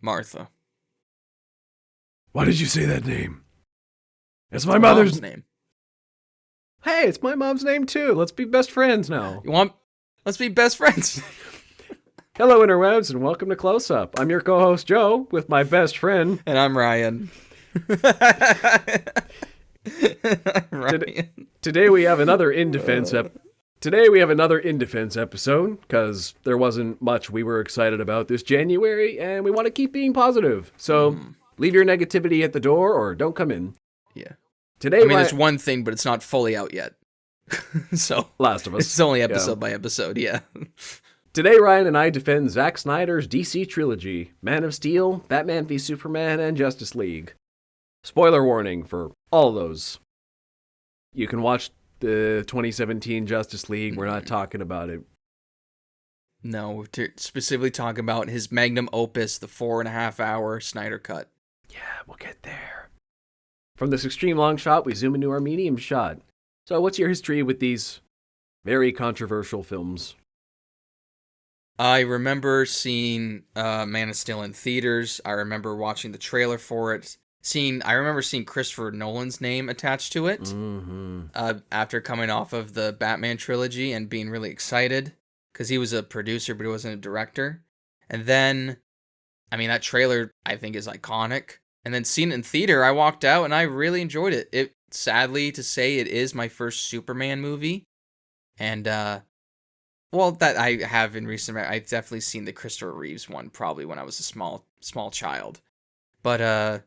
Martha. Why did you say that name? It's my Mom's mother's name. Hey, it's my mom's name too. Let's be best friends now. Let's be best friends. Hello, interwebs, and welcome to Close Up. I'm your co-host, Joe, with my best friend. And I'm Ryan. Today we have another in defense episode, because there wasn't much we were excited about this January, and we want to keep being positive. So leave your negativity at the door, or don't come in. Yeah. Today, there's one thing, but it's not fully out yet. So Last of Us. It's only episode by episode, yeah. Today, Ryan and I defend Zack Snyder's DC Trilogy, Man of Steel, Batman v Superman, and Justice League. Spoiler warning for all of those. You can watch the 2017 Justice League. We're not talking about it. No, we're specifically talking about his magnum opus, the 4.5-hour Snyder Cut. Yeah, we'll get there. From this extreme long shot, we zoom into our medium shot. So what's your history with these very controversial films? I remember seeing Man of Steel in theaters. I remember watching the trailer for it. I remember seeing Christopher Nolan's name attached to it after coming off of the Batman trilogy and being really excited because he was a producer, but he wasn't a director. And then, that trailer I think is iconic. And then seeing it in theater, I walked out and I really enjoyed it. Sadly to say, it is my first Superman movie. And, that I have in recent, I've definitely seen the Christopher Reeves one probably when I was a small child. But,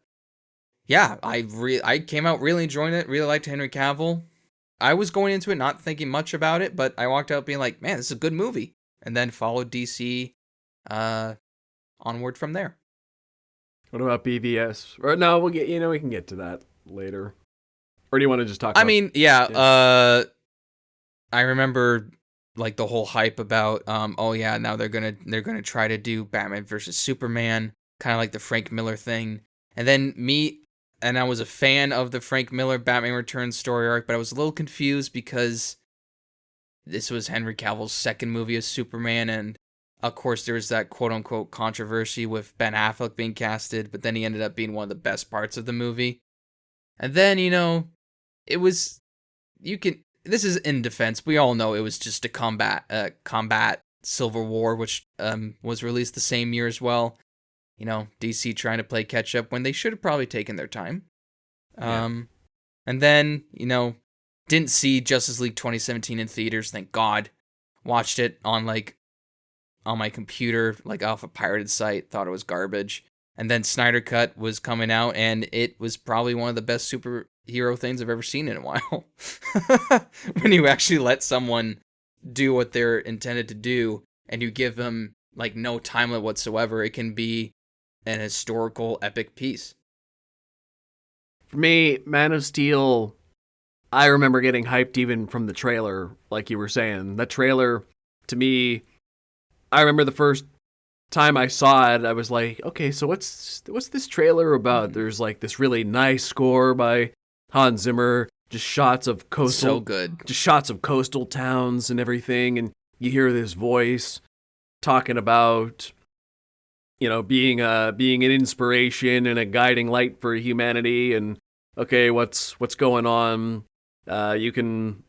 yeah, I came out really enjoying it, really liked Henry Cavill. I was going into it not thinking much about it, but I walked out being like, man, this is a good movie. And then followed DC onward from there. What about BVS? Or no, we can get to that later. Or do you want to just talk about I remember the whole hype about now they're gonna try to do Batman versus Superman, kind of like the Frank Miller thing. And then I was a fan of the Frank Miller Batman Returns story arc, but I was a little confused because this was Henry Cavill's second movie as Superman, and of course, there was that quote-unquote controversy with Ben Affleck being casted, but then he ended up being one of the best parts of the movie. And then, it was... This is in defense. We all know it was just a combat Civil War, which was released the same year as well. DC trying to play catch-up when they should have probably taken their time. Yeah. And then, didn't see Justice League 2017 in theaters, thank God. Watched it on my computer, off a pirated site, thought it was garbage. And then Snyder Cut was coming out, and it was probably one of the best superhero things I've ever seen in a while. When you actually let someone do what they're intended to do, and you give them, no time limit whatsoever, it can be an historical, epic piece. For me, Man of Steel, I remember getting hyped even from the trailer, like you were saying. That trailer, to me... I remember the first time I saw it, I was like, okay, so what's this trailer about? There's this really nice score by Hans Zimmer, just shots of coastal towns and everything, and you hear this voice talking about, being an inspiration and a guiding light for humanity, and okay, what's going on? You can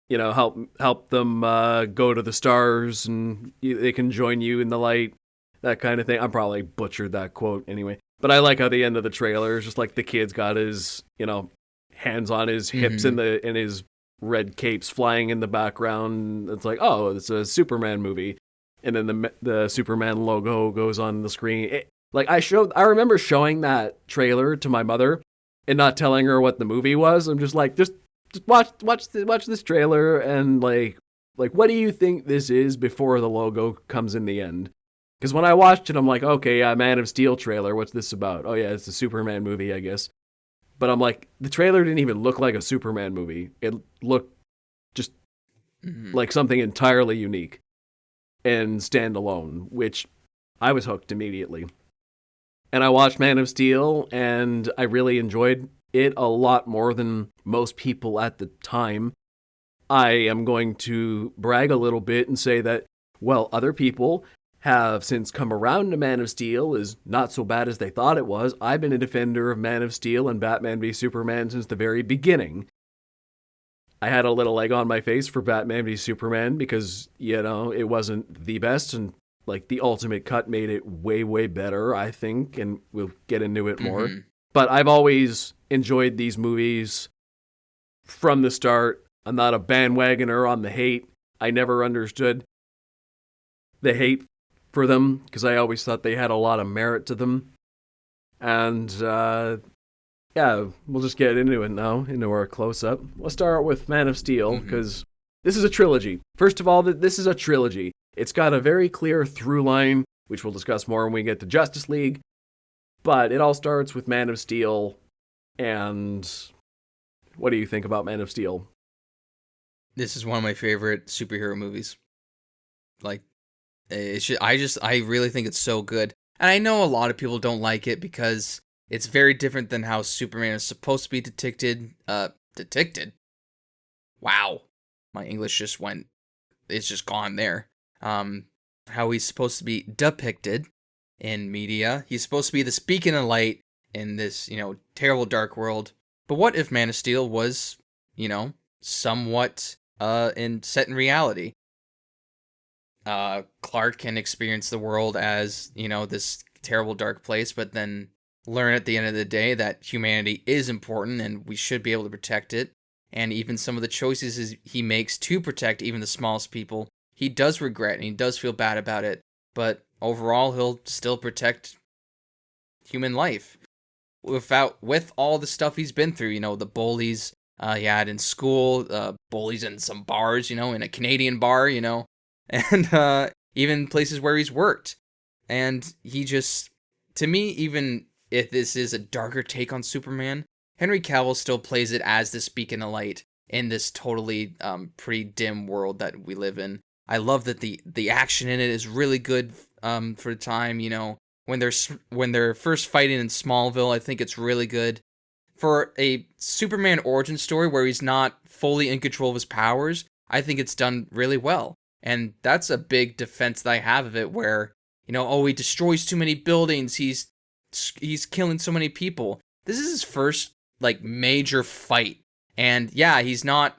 help them go to the stars, and they can join you in the light, that kind of thing. I probably butchered that quote anyway. But I like how the end of the trailer is just the kid's got his, hands on his hips and his red capes flying in the background. It's it's a Superman movie. And then the Superman logo goes on the screen. I remember showing that trailer to my mother and not telling her what the movie was. I'm just just watch this trailer and what do you think this is before the logo comes in the end? Because when I watched it, I'm like, okay, yeah, Man of Steel trailer. What's this about? Oh yeah, it's a Superman movie, I guess. But I'm like, the trailer didn't even look like a Superman movie. It looked just like something entirely unique and standalone, which I was hooked immediately. And I watched Man of Steel, and I really enjoyed it a lot more than most people at the time. I am going to brag a little bit and say that, other people have since come around to Man of Steel is not so bad as they thought it was. I've been a defender of Man of Steel and Batman v Superman since the very beginning. I had a little egg on my face for Batman v Superman because, it wasn't the best, and the ultimate cut made it way, way better, I think, and we'll get into it more. Mm-hmm. But I've always enjoyed these movies from the start. I'm not a bandwagoner on the hate. I never understood the hate for them because I always thought they had a lot of merit to them. And we'll just get into it now, into our close-up. Let's start with Man of Steel because this is a trilogy. First of all, this is a trilogy. It's got a very clear through line, which we'll discuss more when we get to Justice League. But it all starts with Man of Steel. And what do you think about Man of Steel? This is one of my favorite superhero movies. I really think it's so good. And I know a lot of people don't like it because it's very different than how Superman is supposed to be depicted. Wow. My English it's just gone there. How he's supposed to be depicted in media. He's supposed to be this beacon of light in this, terrible dark world. But what if Man of Steel was, somewhat set in reality? Clark can experience the world as, this terrible dark place, but then learn at the end of the day that humanity is important and we should be able to protect it. And even some of the choices he makes to protect even the smallest people, he does regret and he does feel bad about it. But overall, he'll still protect human life. With all the stuff he's been through, the bullies he had in school, bullies in some bars, in a Canadian bar, and even places where he's worked. And he just, to me, even if this is a darker take on Superman, Henry Cavill still plays it as this beacon of light in this totally pretty dim world that we live in. I love that the action in it is really good for the time, when they're first fighting in Smallville. I think it's really good. For a Superman origin story where he's not fully in control of his powers, I think it's done really well. And that's a big defense that I have of it where, he destroys too many buildings, he's killing so many people. This is his first, major fight. And yeah, he's not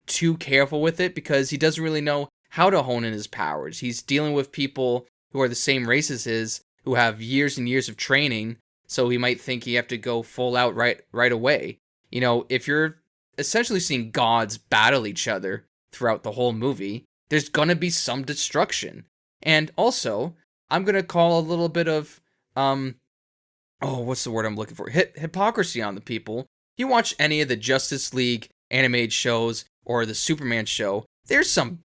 too careful with it because he doesn't really know how to hone in his powers. He's dealing with people who are the same race as his, who have years and years of training, so he might think you have to go full out right away. If you're essentially seeing gods battle each other throughout the whole movie, there's gonna be some destruction. And also, I'm gonna call a little bit of, what's the word I'm looking for? Hypocrisy on the people. You watch any of the Justice League animated shows or the Superman show, there's some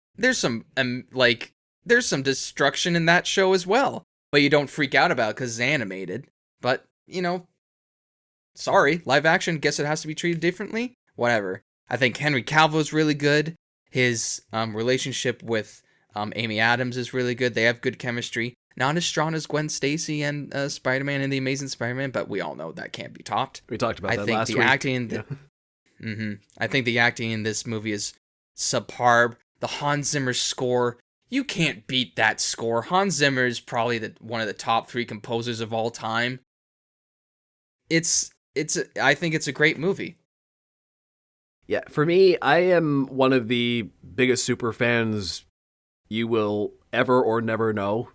destruction in that show as well. But you don't freak out about it because it's animated. But, sorry, live action, guess it has to be treated differently? Whatever. I think Henry Cavill is really good. His relationship with Amy Adams is really good. They have good chemistry. Not as strong as Gwen Stacy and Spider-Man and The Amazing Spider-Man, but we all know that can't be topped. We talked about that last week. I think the acting in this movie is superb. The Hans Zimmer score, you can't beat that score. Hans Zimmer is probably one of the top 3 composers of all time. I think it's a great movie. Yeah, for me, I am one of the biggest super fans you will ever or never know,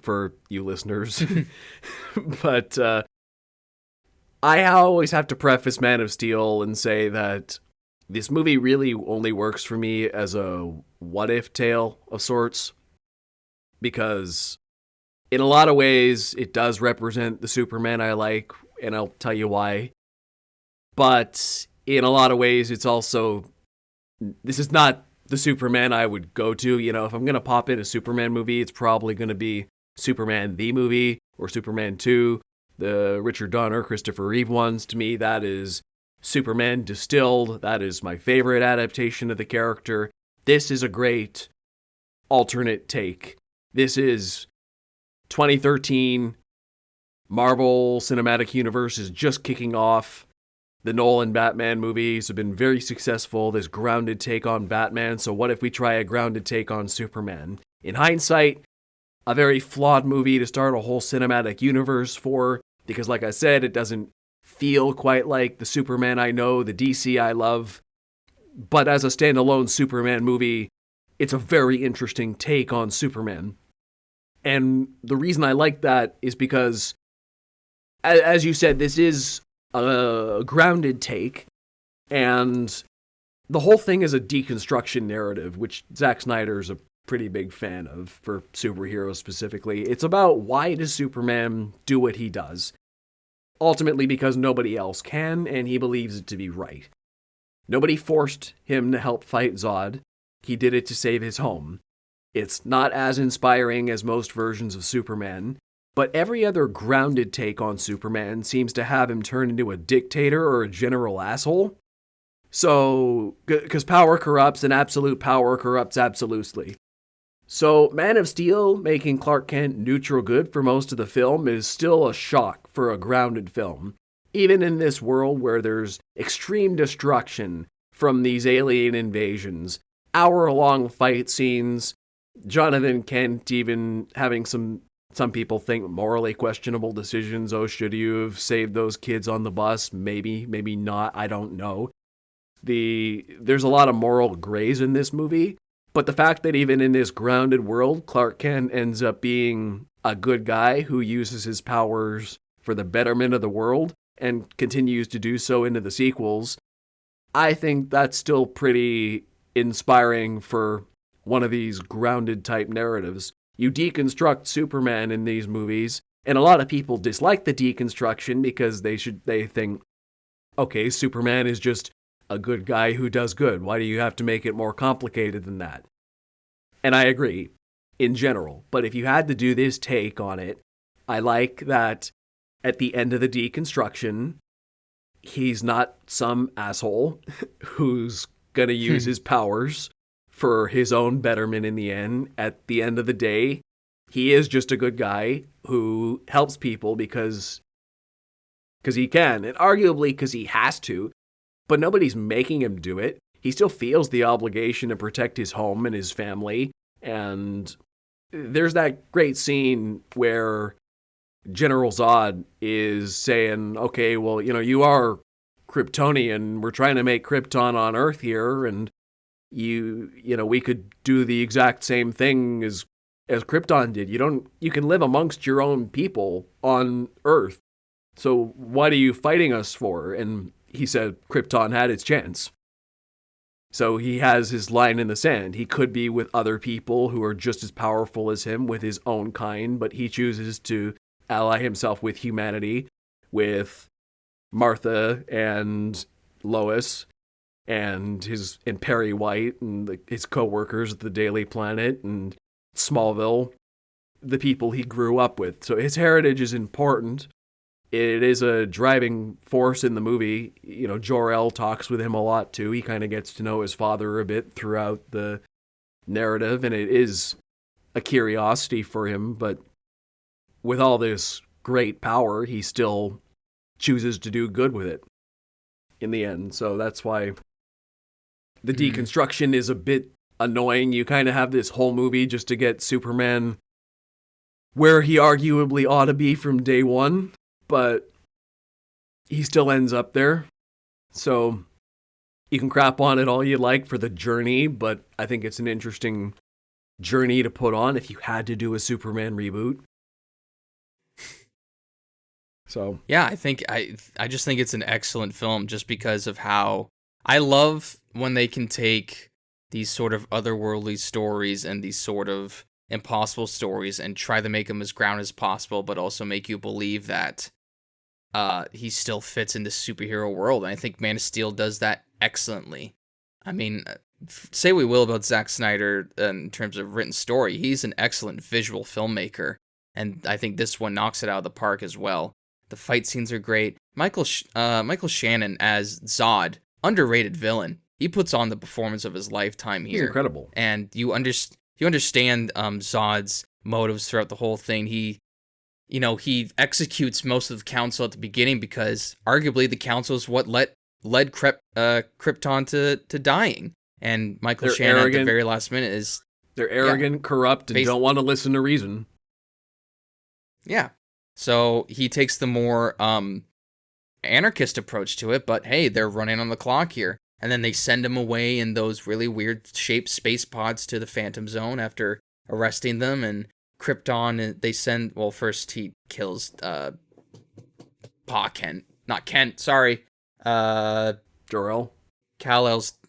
for you listeners. But I always have to preface Man of Steel and say that this movie really only works for me as a what-if tale of sorts, because in a lot of ways, it does represent the Superman I like, and I'll tell you why. But in a lot of ways, it's also, this is not the Superman I would go to. If I'm going to pop in a Superman movie, it's probably going to be Superman the movie or Superman 2, the Richard Donner, Christopher Reeve ones. To me, that is Superman distilled. That is my favorite adaptation of the character. This is a great alternate take. This is 2013. Marvel Cinematic Universe is just kicking off. The Nolan Batman movies have been very successful. This grounded take on Batman. So what if we try a grounded take on Superman? In hindsight, a very flawed movie to start a whole cinematic universe for, because like I said, it doesn't feel quite like the Superman I know, the DC I love. But as a standalone Superman movie, it's a very interesting take on Superman. And the reason I like that is because, as you said, this is a grounded take, and the whole thing is a deconstruction narrative, which Zack Snyder is a pretty big fan of for superheroes specifically. It's about why does Superman do what he does? Ultimately because nobody else can, and he believes it to be right. Nobody forced him to help fight Zod. He did it to save his home. It's not as inspiring as most versions of Superman, but every other grounded take on Superman seems to have him turn into a dictator or a general asshole. So, because power corrupts and absolute power corrupts absolutely. So, Man of Steel making Clark Kent neutral good for most of the film is still a shock for a grounded film. Even in this world where there's extreme destruction from these alien invasions, hour-long fight scenes, Jonathan Kent even having some people think morally questionable decisions. Oh, should you have saved those kids on the bus? Maybe, maybe not, I don't know. There's a lot of moral grays in this movie, but the fact that even in this grounded world, Clark Kent ends up being a good guy who uses his powers for the betterment of the world and continues to do so into the sequels, I think that's still pretty inspiring for one of these grounded type narratives. You deconstruct Superman in these movies, and a lot of people dislike the deconstruction because they think, okay, Superman is just a good guy who does good. Why do you have to make it more complicated than that? And I agree, in general. But if you had to do this take on it, I like that at the end of the deconstruction, he's not some asshole who's going to use his powers for his own betterment in the end. At the end of the day, he is just a good guy who helps people because he can, and arguably because he has to, but nobody's making him do it. He still feels the obligation to protect his home and his family, and there's that great scene where General Zod is saying, okay, well, you are Kryptonian. We're trying to make Krypton on Earth here, and we could do the exact same thing as Krypton did. You can live amongst your own people on Earth. So what are you fighting us for? And he said Krypton had its chance. So he has his line in the sand. He could be with other people who are just as powerful as him with his own kind, but he chooses to ally himself with humanity, with Martha and Lois and Perry White and his co-workers at the Daily Planet and Smallville, the people he grew up with. So his heritage is important. It is a driving force in the movie. Jor-El talks with him a lot too. He kind of gets to know his father a bit throughout the narrative, and it is a curiosity for him, but with all this great power, he still chooses to do good with it in the end. So that's why the deconstruction is a bit annoying. You kind of have this whole movie just to get Superman where he arguably ought to be from day one, but he still ends up there. So you can crap on it all you like for the journey, but I think it's an interesting journey to put on if you had to do a Superman reboot. So yeah, I just think it's an excellent film just because of how I love when they can take these sort of otherworldly stories and these sort of impossible stories and try to make them as grounded as possible, but also make you believe that he still fits in this superhero world. And I think Man of Steel does that excellently. I mean, say we will about Zack Snyder in terms of written story, he's an excellent visual filmmaker, and I think this one knocks it out of the park as well. The fight scenes are great. Michael Shannon as Zod, underrated villain. He puts on the performance of his lifetime here. He's incredible. And you understand Zod's motives throughout the whole thing. He executes most of the council at the beginning because arguably the council is what led Krypton to dying. And Michael Shannon at the very last minute is... They're arrogant, corrupt, and don't want to listen to reason. Yeah. So he takes the more anarchist approach to it, but hey, they're running on the clock here. And then they send him away in those really weird shaped space pods to the Phantom Zone after arresting them. And Krypton, they send, well, first he kills not Kent, sorry. Jor-El.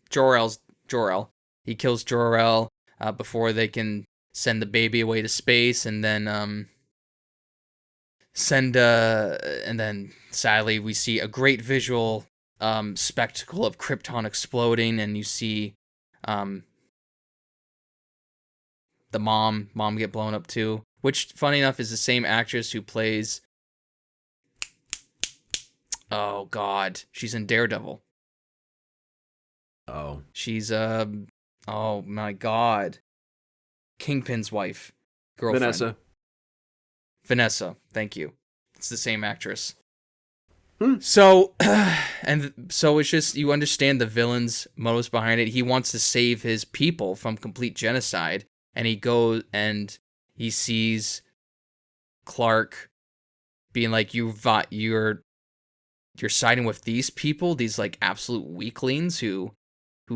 Jor-El. He kills Jor-El before they can send the baby away to space, and then and then sadly we see a great visual spectacle of Krypton exploding, and you see the mom get blown up too, which funny enough is the same actress who plays, oh god, she's in Daredevil. Oh. She's oh my god, Kingpin's wife, girlfriend. Vanessa, thank you. It's the same actress. So, and so it's just, you understand the villain's motives behind it. He wants to save his people from complete genocide, and he goes and he sees Clark being like, you're siding with these people, these like absolute weaklings who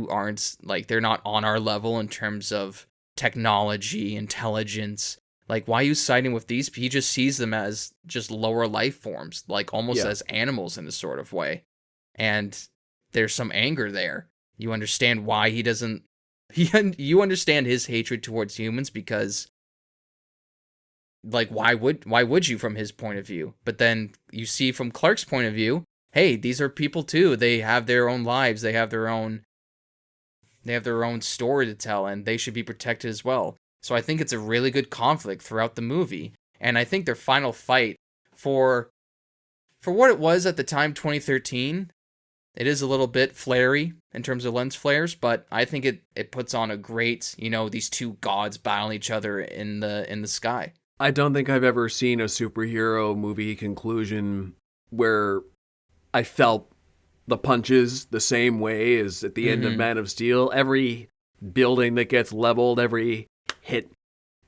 aren't, like, they're not on our level in terms of technology, intelligence. Like, why are you siding with these? He just sees them as just lower life forms, like almost as animals in a sort of way. And there's some anger there. You understand why he doesn't... You understand his hatred towards humans because, like, why would you from his point of view? But then you see from Clark's point of view, hey, these are people too. They have their own lives. They have their own story to tell, and they should be protected as well. So I think it's a really good conflict throughout the movie, and I think their final fight, for what it was at the time, 2013, it is a little bit flary in terms of lens flares, but I think it puts on a great, these two gods battling each other in the sky. I don't think I've ever seen a superhero movie conclusion where I felt the punches the same way as at the end of Man of Steel. Every building that gets leveled, every hit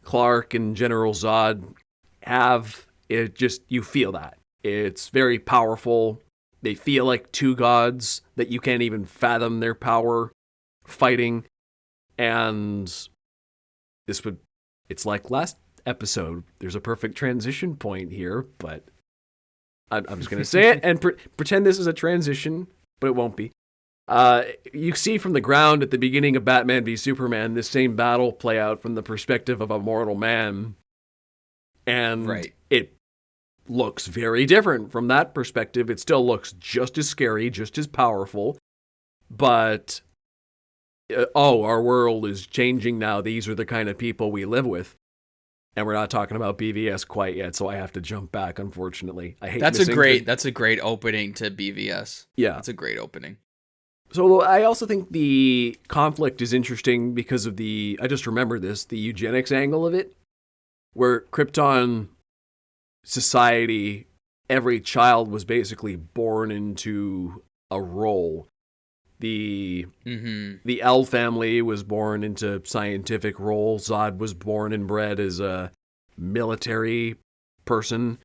Clark and General Zod have, it just, you feel that. It's very powerful. They feel like two gods that you can't even fathom their power fighting. And it's like last episode. There's a perfect transition point here, but I'm just going to say it and pretend this is a transition, but it won't be. You see from the ground at the beginning of Batman v Superman this same battle play out from the perspective of a mortal man. And it looks very different from that perspective. It still looks just as scary, just as powerful. But, our world is changing now. These are the kind of people we live with. And we're not talking about BVS quite yet, so I have to jump back, unfortunately. I hate that's a great opening to BVS. Yeah. That's a great opening. So I also think the conflict is interesting because of I just remember this, the eugenics angle of it, where Krypton society, every child was basically born into a role. The L family was born into scientific role. Zod was born and bred as a military person,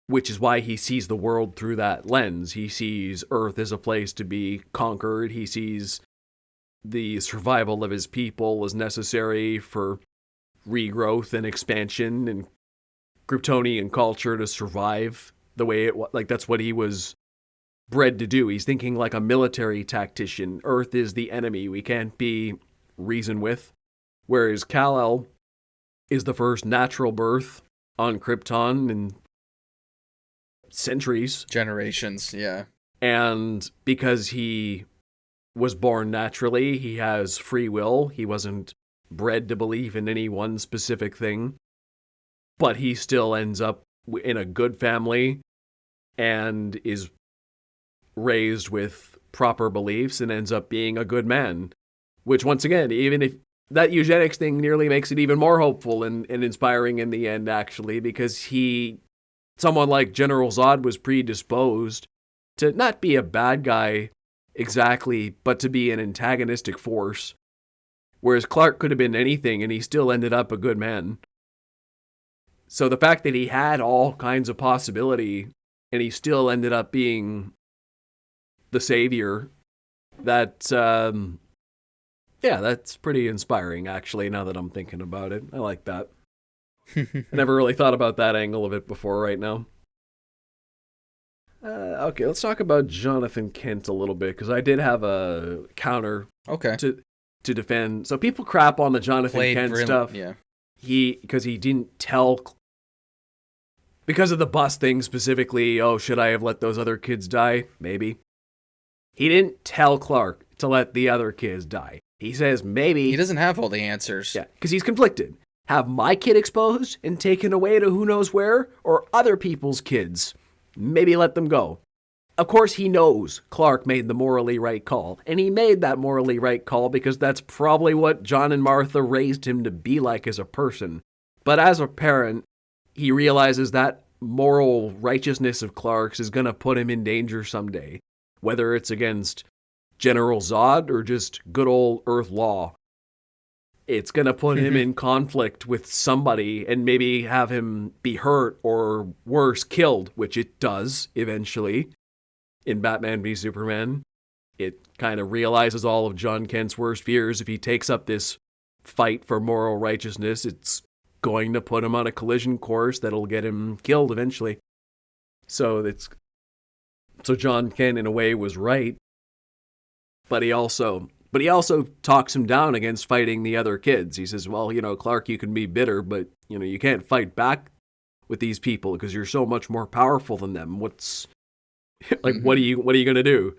which is why he sees the world through that lens. He sees Earth as a place to be conquered. He sees the survival of his people as necessary for regrowth and expansion and Kryptonian culture to survive the way it was. Like, that's what he was bred to do. He's thinking like a military tactician. Earth is the enemy. We can't be reasoned with. Whereas Kal-El is the first natural birth on Krypton in centuries. Generations, yeah. And because he was born naturally, he has free will. He wasn't bred to believe in any one specific thing. But he still ends up in a good family and is raised with proper beliefs and ends up being a good man. Which, once again, even if that eugenics thing nearly makes it even more hopeful and inspiring in the end, actually, because someone like General Zod was predisposed to not be a bad guy exactly, but to be an antagonistic force. Whereas Clark could have been anything and he still ended up a good man. So the fact that he had all kinds of possibility and he still ended up being the savior, that's pretty inspiring, actually, now that I'm thinking about it. I like that. I never really thought about that angle of it before right now. Okay, let's talk about Jonathan Kent a little bit, because I did have a counter to defend. So people crap on the Jonathan Kent stuff. Yeah. Because he didn't tell, because of the bus thing specifically, should I have let those other kids die? Maybe. He didn't tell Clark to let the other kids die. He says maybe. He doesn't have all the answers. Yeah, because he's conflicted. Have my kid exposed and taken away to who knows where, or other people's kids? Maybe let them go. Of course, he knows Clark made the morally right call, and he made that morally right call because that's probably what John and Martha raised him to be like as a person. But as a parent, he realizes that moral righteousness of Clark's is going to put him in danger someday, whether it's against General Zod or just good old Earth law. It's going to put him in conflict with somebody and maybe have him be hurt or worse, killed, which it does eventually in Batman v Superman. It kind of realizes all of John Kent's worst fears. If he takes up this fight for moral righteousness, it's going to put him on a collision course that'll get him killed eventually. So John Kent in a way was right, but he also talks him down against fighting the other kids. He says, well, Clark, you can be bitter, but, you can't fight back with these people because you're so much more powerful than them. What are you going to do?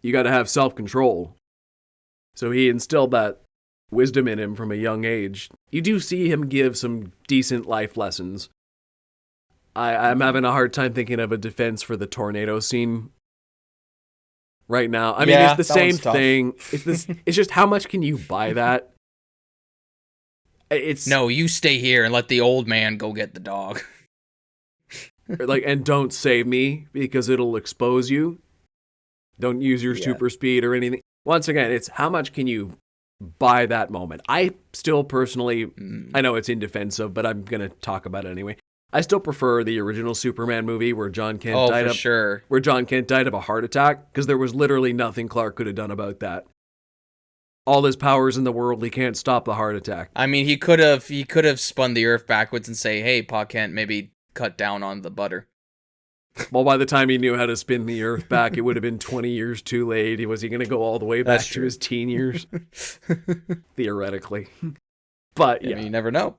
You got to have self-control. So he instilled that wisdom in him from a young age. You do see him give some decent life lessons. I'm having a hard time thinking of a defense for the tornado scene right now. I mean, it's the same thing. It's just, how much can you buy that? No, you stay here and let the old man go get the dog. And don't save me because it'll expose you. Don't use your super speed or anything. Once again, it's how much can you buy that moment? I still personally, I know it's indefensive, but I'm going to talk about it anyway. I still prefer the original Superman movie where John Kent where John Kent died of a heart attack, because there was literally nothing Clark could have done about that. All his powers in the world, he can't stop the heart attack. I mean, he could have spun the Earth backwards and say, "Hey, Pa Kent, maybe cut down on the butter." Well, by the time he knew how to spin the Earth back, it would have been 20 years too late. Was he going to go all the way back to his teen years? Theoretically. But yeah. I mean, you never know.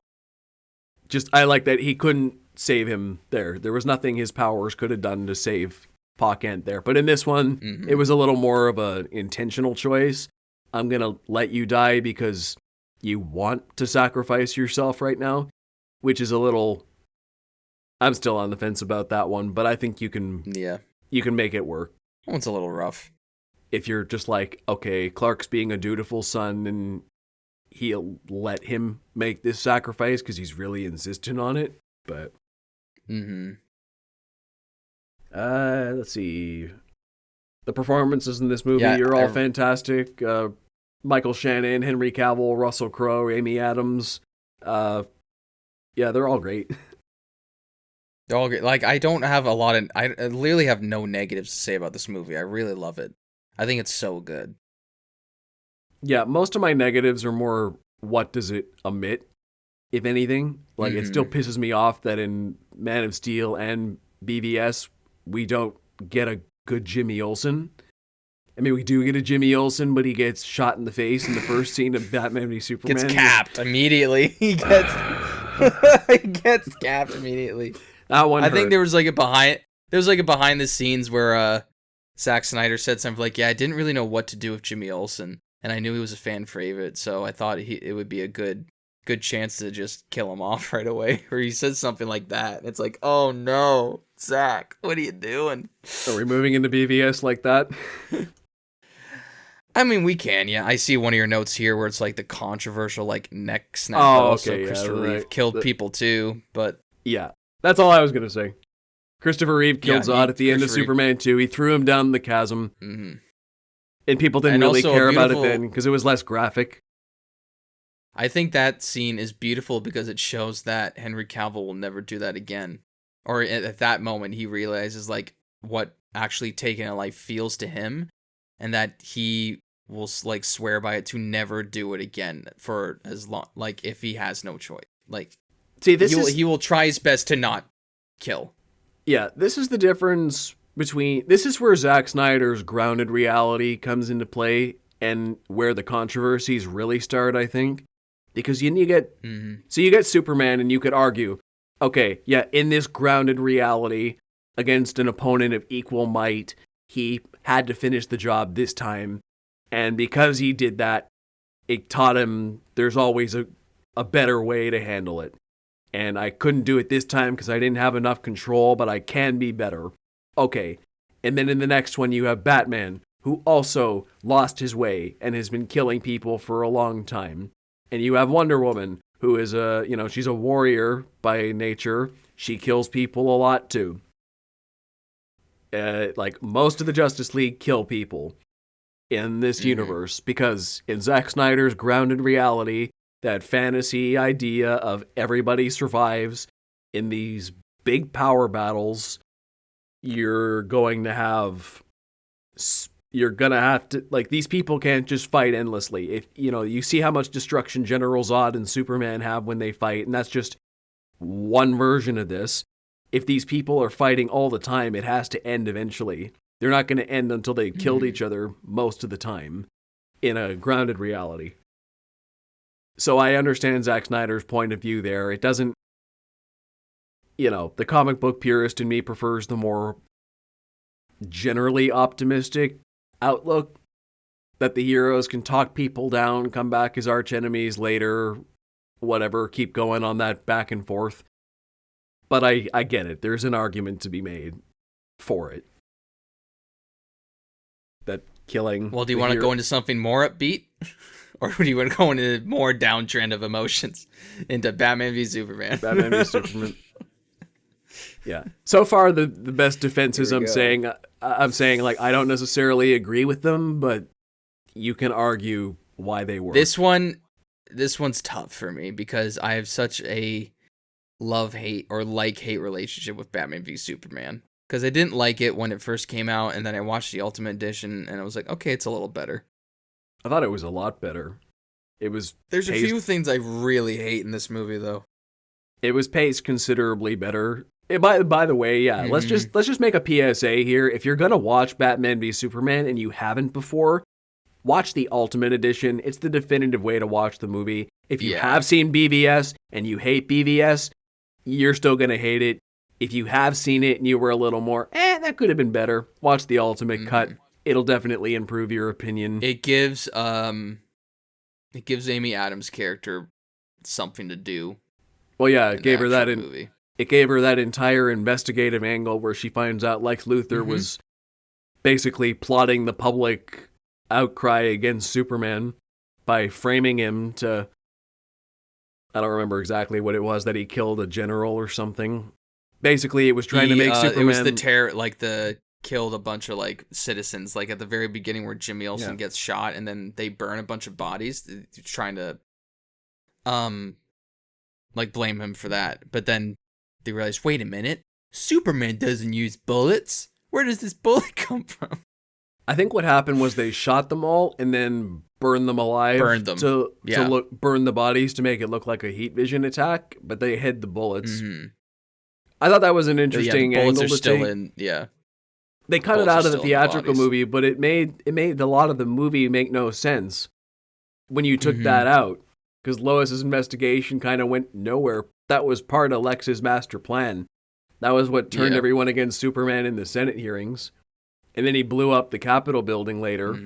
Just, I like that he couldn't save him there. There was nothing his powers could have done to save Pa Kent there. But in this one, it was a little more of an intentional choice. I'm going to let you die because you want to sacrifice yourself right now, which is a little... I'm still on the fence about that one, but I think you can make it work. That one's a little rough. If you're just like, okay, Clark's being a dutiful son and he'll let him make this sacrifice because he's really insistent on it. But let's see. The performances in this movie are all fantastic. Michael Shannon, Henry Cavill, Russell Crowe, Amy Adams. They're all great. They're all great. Like, I don't have a lot of... I literally have no negatives to say about this movie. I really love it. I think it's so good. Yeah, most of my negatives are more, what does it omit, if anything? Like, it still pisses me off that in Man of Steel and BVS, we don't get a good Jimmy Olsen. I mean, we do get a Jimmy Olsen, but he gets shot in the face in the first scene of Batman v Superman. Gets capped immediately. He gets capped immediately. That one hurt. I think there was like a behind the scenes where Zack Snyder said something like, "Yeah, I didn't really know what to do with Jimmy Olsen, and I knew he was a fan favorite, so I thought it would be a good chance to just kill him off right away." Or he says something like that. It's like, oh no, Zack, what are you doing? Are we moving into BVS like that? I mean, we can, yeah. I see one of your notes here where it's like the controversial like neck snap. Oh, also okay, Christopher Reeve killed people too, but yeah. That's all I was going to say. Christopher Reeve killed Zod at the end of Superman 2. He threw him down the chasm. And people didn't really care about it then because it was less graphic. I think that scene is beautiful because it shows that Henry Cavill will never do that again. Or at that moment, he realizes like what actually taking a life feels to him, and that he will like swear by it to never do it again for as long, like if he has no choice. Like, see, he will try his best to not kill. Yeah, this is the difference between... This is where Zack Snyder's grounded reality comes into play and where the controversies really start, I think. Because you get... So you get Superman and you could argue, okay, yeah, in this grounded reality, against an opponent of equal might, he had to finish the job this time. And because he did that, it taught him there's always a better way to handle it. And I couldn't do it this time because I didn't have enough control, but I can be better. Okay. And then in the next one, you have Batman, who also lost his way and has been killing people for a long time. And you have Wonder Woman, who is she's a warrior by nature. She kills people a lot too. Like most of the Justice League kill people in this universe because in Zack Snyder's grounded reality, that fantasy idea of everybody survives in these big power battles, you're going to have to, like, these people can't just fight endlessly. If you see how much destruction General Zod and Superman have when they fight, and that's just one version of this. If these people are fighting all the time, it has to end eventually. They're not going to end until they killed each other most of the time in a grounded reality. So I understand Zack Snyder's point of view there. It doesn't, the comic book purist in me prefers the more generally optimistic outlook that the heroes can talk people down, come back as arch enemies later, whatever, keep going on that back and forth. But I get it. There's an argument to be made for it. That killing... Well, do you want to go into something more upbeat? Or do you want to go into a more downtrend of emotions? Into Batman v Superman? Batman v Superman. Yeah. So far, the best defenses I'm saying, like, I don't necessarily agree with them, but you can argue why they work. This one's tough for me because I have such a love-hate or like-hate relationship with Batman v Superman. Because I didn't like it when it first came out, and then I watched the Ultimate Edition, and I was like, okay, it's a little better. I thought it was a lot better. There's a few things I really hate in this movie, though. It was paced considerably better. By the way, yeah, let's just make a PSA here. If you're gonna watch Batman v Superman and you haven't before, watch the Ultimate Edition. It's the definitive way to watch the movie. If you have seen BVS and you hate BVS, you're still gonna hate it. If you have seen it and you were a little more, that could have been better, watch the Ultimate cut. It'll definitely improve your opinion. It gives Amy Adams' character something to do. Well, yeah, it gave her that movie. It gave her that entire investigative angle where she finds out Lex Luthor was basically plotting the public outcry against Superman by framing him to... I don't remember exactly what it was, that he killed a general or something. Basically, it was trying to make Superman... It was the killed a bunch of, like, citizens, like, at the very beginning where Jimmy Olsen gets shot, and then they burn a bunch of bodies, trying to, like, blame him for that. But then they realized, wait a minute, Superman doesn't use bullets. Where does this bullet come from? I think what happened was they shot them all and then burned them alive. Burned them. To burn the bodies to make it look like a heat vision attack, but they hid the bullets. I thought that was an interesting the bullets angle are still in, They cut it out of the theatrical movie, but it made a lot of the movie make no sense when you took that out, because Lois's investigation kind of went nowhere. That was part of Lex's master plan. That was what turned everyone against Superman in the Senate hearings, and then he blew up the Capitol building later.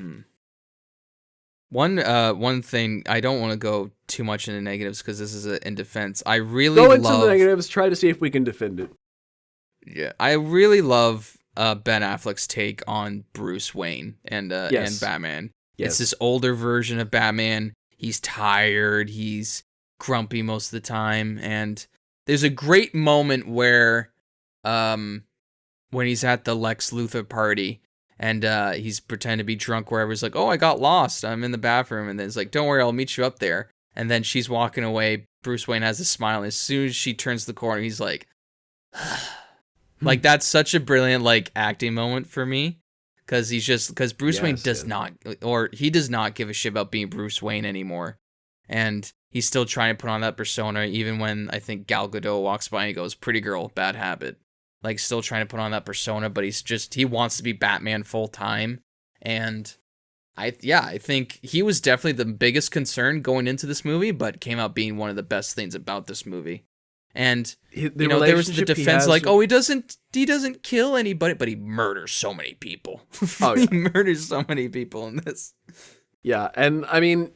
One thing, I don't want to go too much into negatives because this is in defense. I really go into the negatives. Try to see if we can defend it. Yeah, I really love Ben Affleck's take on Bruce Wayne and Batman. Yes. It's this older version of Batman. He's tired. He's grumpy most of the time, and there's a great moment where, when he's at the Lex Luthor party. And he's pretending to be drunk wherever. He's like, oh, I got lost. I'm in the bathroom. And then it's like, don't worry, I'll meet you up there. and then she's walking away. Bruce Wayne has a smile, and as soon as she turns the corner, he's like, like, that's such a brilliant, like, acting moment for me, because Bruce Wayne does not give a shit about being Bruce Wayne anymore, and he's still trying to put on that persona, even when I think Gal Gadot walks by and he goes, "Pretty girl, bad habit," like, still trying to put on that persona, but he wants to be Batman full time, and I think he was definitely the biggest concern going into this movie, but came out being one of the best things about this movie. And there was the defense like, "Oh, he doesn't kill anybody, but he murders so many people." Oh, yeah. He murders so many people in this. Yeah, and I mean,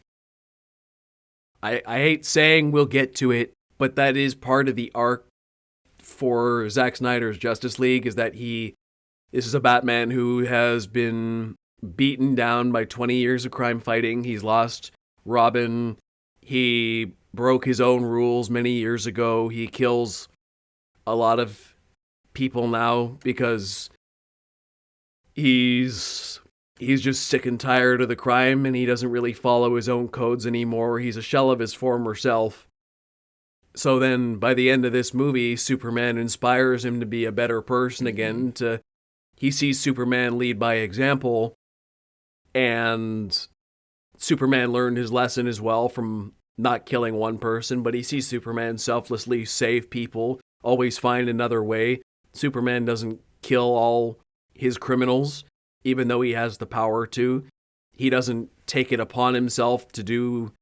I hate saying we'll get to it, but that is part of the arc for Zack Snyder's Justice League, is that this is a Batman who has been beaten down by 20 years of crime fighting. He's lost Robin. He broke his own rules many years ago. He kills a lot of people now because he's just sick and tired of the crime, and he doesn't really follow his own codes anymore. He's a shell of his former self. So then by the end of this movie, Superman inspires him to be a better person again. He sees Superman lead by example, and Superman learned his lesson as well from not killing one person, but he sees Superman selflessly save people, always find another way. Superman doesn't kill all his criminals, even though he has the power to. He doesn't take it upon himself to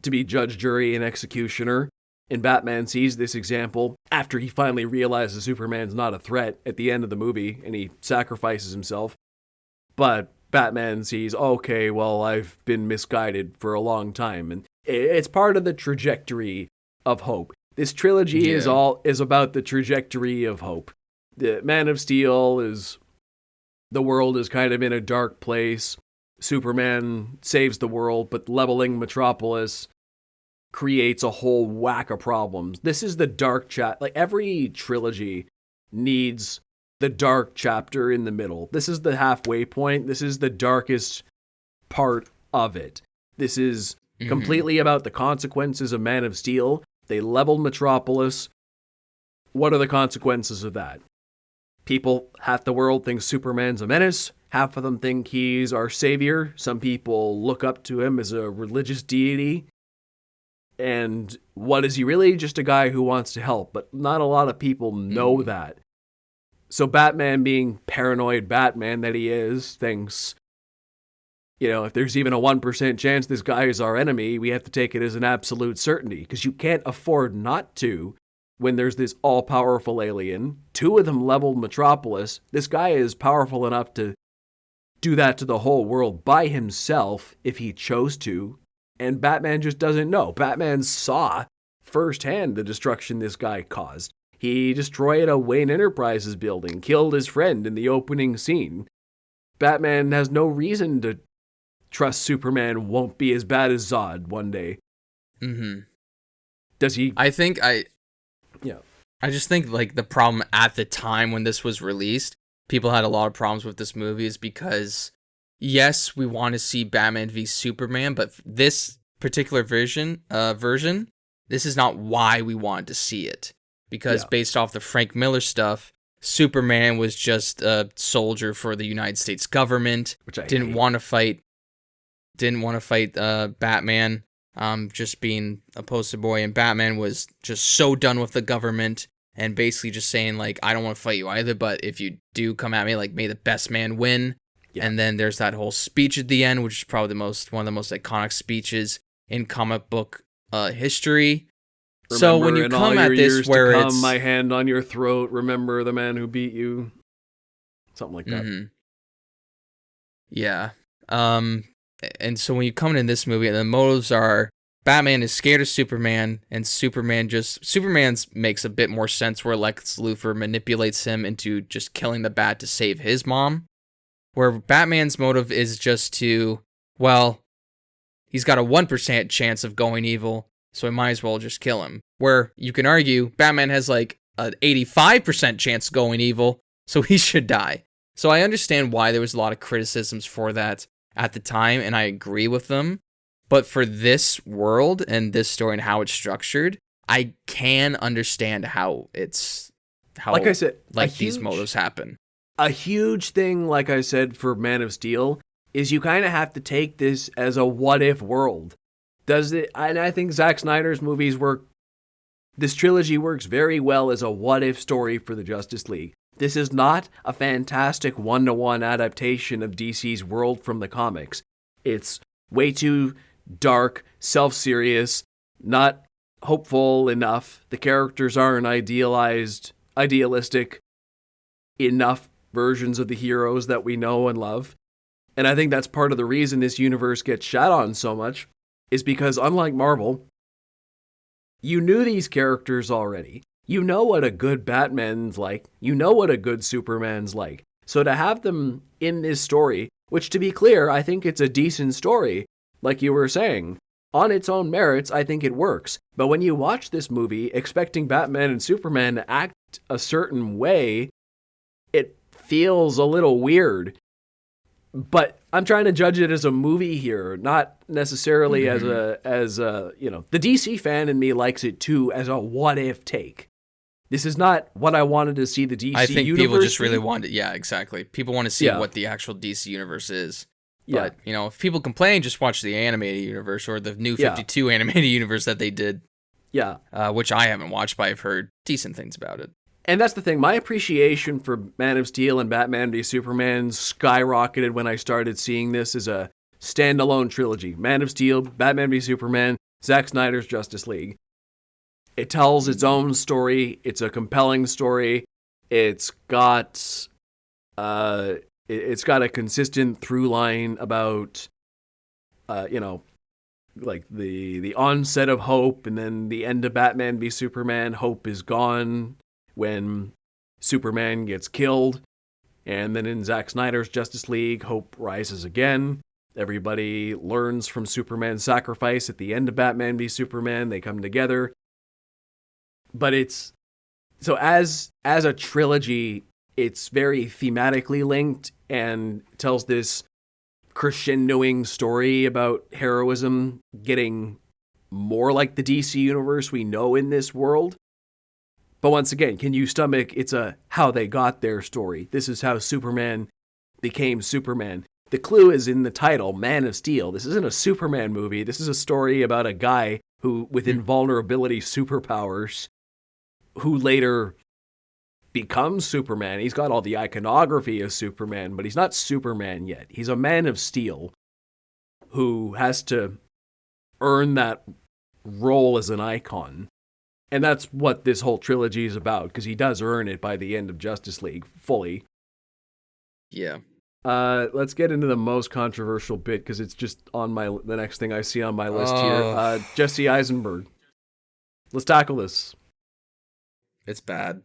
be judge, jury, and executioner. And Batman sees this example after he finally realizes Superman's not a threat at the end of the movie, and he sacrifices himself. But Batman sees, okay, well, I've been misguided for a long time, and it's part of the trajectory of hope. This trilogy is about the trajectory of hope. The Man of Steel the world is kind of in a dark place. Superman saves the world, but leveling Metropolis creates a whole whack of problems. This is the dark like every trilogy needs the dark chapter in the middle. This is the halfway point. This is the darkest part of it. This is completely about the consequences of Man of Steel. They leveled Metropolis. What are the consequences of that? People, half the world thinks Superman's a menace. Half of them think he's our savior. Some people look up to him as a religious deity. And what is he really? Just a guy who wants to help. But not a lot of people know that. So Batman, being paranoid Batman that he is, thinks, if there's even a 1% chance this guy is our enemy, we have to take it as an absolute certainty. Because you can't afford not to when there's this all-powerful alien. 2 of them leveled Metropolis. This guy is powerful enough to do that to the whole world by himself if he chose to. And Batman just doesn't know. Batman saw firsthand the destruction this guy caused. He destroyed a Wayne Enterprises building, killed his friend in the opening scene. Batman has no reason to trust Superman won't be as bad as Zod one day. Mm-hmm. Does he? I just think, like, the problem at the time when this was released, people had a lot of problems with this movie is because, yes, we want to see Batman v Superman, but this particular version, this is not why we wanted to see it. Because based off the Frank Miller stuff, Superman was just a soldier for the United States government. Which I didn't hate. want to fight Batman. Just being a poster boy, and Batman was just so done with the government and basically just saying, like, I don't want to fight you either, but if you do come at me, like, may the best man win. Yeah. And then there's that whole speech at the end, which is probably one of the most iconic speeches in comic book history. Remember, so when you come at this where it's my hand on your throat, remember the man who beat you, something like that. Mm-hmm. Yeah. And so when you come in this movie, the motives are Batman is scared of Superman, and Superman's makes a bit more sense where Lex Luthor manipulates him into just killing the Bat to save his mom. Where Batman's motive is just to, well, he's got a 1% chance of going evil, so we might as well just kill him. Where you can argue Batman has like an 85% chance of going evil, so he should die. So I understand why there was a lot of criticisms for that at the time, and I agree with them. But for this world and this story and how it's structured, I can understand how like I said, these motives happen. A huge thing, like I said, for Man of Steel is you kind of have to take this as a what if world. Does it? And I think Zack Snyder's movies work. This trilogy works very well as a what if story for the Justice League. This is not a fantastic one-to-one adaptation of DC's world from the comics. It's way too dark, self-serious, not hopeful enough. The characters aren't idealistic enough versions of the heroes that we know and love. And I think that's part of the reason this universe gets shat on so much, is because unlike Marvel, you knew these characters already. You know what a good Batman's like. You know what a good Superman's like. So to have them in this story, which to be clear, I think it's a decent story, like you were saying, on its own merits, I think it works. But when you watch this movie expecting Batman and Superman to act a certain way, it feels a little weird. But I'm trying to judge it as a movie here, not necessarily as a the DC fan in me likes it too as a what if take. This is not what I wanted to see the DC universe. I think people just really want it. Yeah, exactly. People want to see what the actual DC universe is. But, if people complain, just watch the animated universe or the new 52 animated universe that they did. Yeah. Which I haven't watched, but I've heard decent things about it. And that's the thing. My appreciation for Man of Steel and Batman v Superman skyrocketed when I started seeing this as a standalone trilogy. Man of Steel, Batman v Superman, Zack Snyder's Justice League. It tells its own story. It's a compelling story. It's got a consistent through line about, like the onset of hope and then the end of Batman v Superman. Hope is gone when Superman gets killed. And then in Zack Snyder's Justice League, hope rises again. Everybody learns from Superman's sacrifice at the end of Batman v Superman. They come together. But it's so as a trilogy, it's very thematically linked and tells this crescendoing story about heroism getting more like the DC universe we know in this world. But once again, can you stomach it's a how they got their story? This is how Superman became Superman. The clue is in the title, Man of Steel. This isn't a Superman movie. This is a story about a guy who, with invulnerability superpowers, who later becomes Superman. He's got all the iconography of Superman, but he's not Superman yet. He's a Man of Steel who has to earn that role as an icon. And that's what this whole trilogy is about, because he does earn it by the end of Justice League fully. Yeah. Let's get into the most controversial bit, because it's just on the next thing I see on my list here. Jesse Eisenberg. Let's tackle this. It's bad.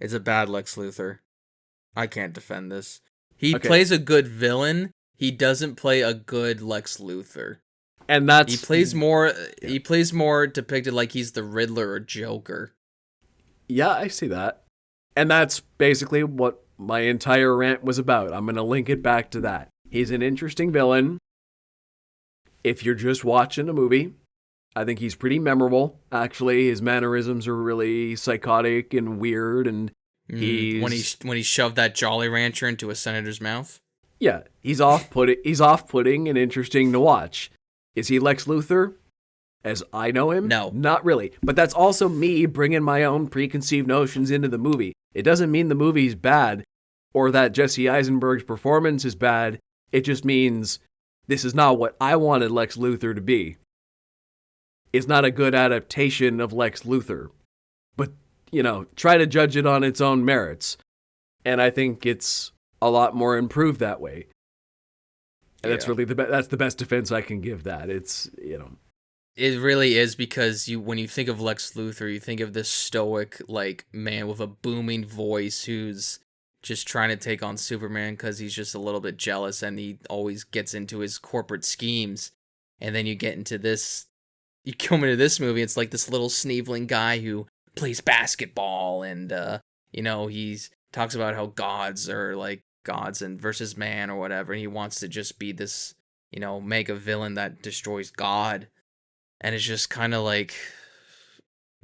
It's a bad Lex Luthor. I can't defend this. He plays a good villain. He doesn't play a good Lex Luthor. And that's he plays more depicted like he's the Riddler or Joker. Yeah, I see that. And that's basically what my entire rant was about. I'm going to link it back to that. He's an interesting villain. If you're just watching a movie, I think he's pretty memorable. Actually, his mannerisms are really psychotic and weird, and he's when he shoved that Jolly Rancher into a senator's mouth. Yeah, he's off-putting and interesting to watch. Is he Lex Luthor, as I know him? No, not really. But that's also me bringing my own preconceived notions into the movie. It doesn't mean the movie's bad, or that Jesse Eisenberg's performance is bad. It just means this is not what I wanted Lex Luthor to be. It's not a good adaptation of Lex Luthor. But, try to judge it on its own merits. And I think it's a lot more improved that way. And that's really that's the best defense I can give that. It's, It really is, because when you think of Lex Luthor, you think of this stoic, man with a booming voice who's just trying to take on Superman because he's just a little bit jealous and he always gets into his corporate schemes. And then you come into this movie, it's like this little sneevling guy who plays basketball and, he's talks about how gods are like gods and versus man or whatever. And he wants to just be this make a villain that destroys God. And it's just kind of like,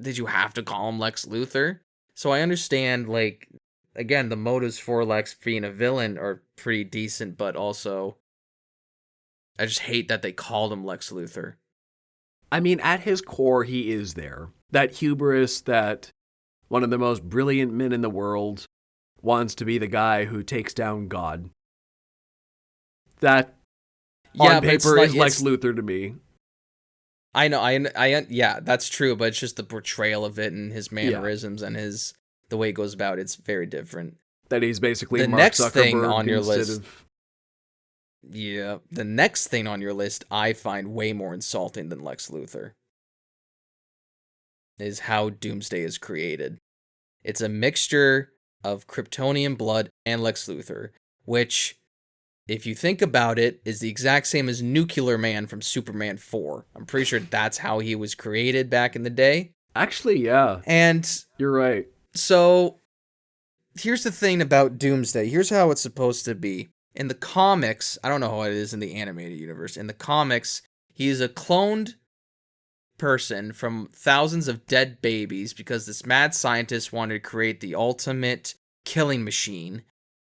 did you have to call him Lex Luthor? So I understand, like, again, the motives for Lex being a villain are pretty decent, but also, I just hate that they called him Lex Luthor. I mean, at his core, he is there. That hubris that one of the most brilliant men in the world wants to be the guy who takes down God. That, on paper, is Lex Luthor to me. I know, yeah, that's true, but it's just the portrayal of it and his mannerisms and the way he goes about it's very different. That he's basically the Mark next Zuckerberg thing on your list. of... Yeah, the next thing on your list I find way more insulting than Lex Luthor is how Doomsday is created. It's a mixture of Kryptonian blood and Lex Luthor, which, if you think about it, is the exact same as Nuclear Man from Superman 4. I'm pretty sure that's how he was created back in the day. Actually, yeah. And you're right. So, here's the thing about Doomsday. Here's how it's supposed to be. In the comics, I don't know how it is in the animated universe. In the comics, he is a cloned person from thousands of dead babies because this mad scientist wanted to create the ultimate killing machine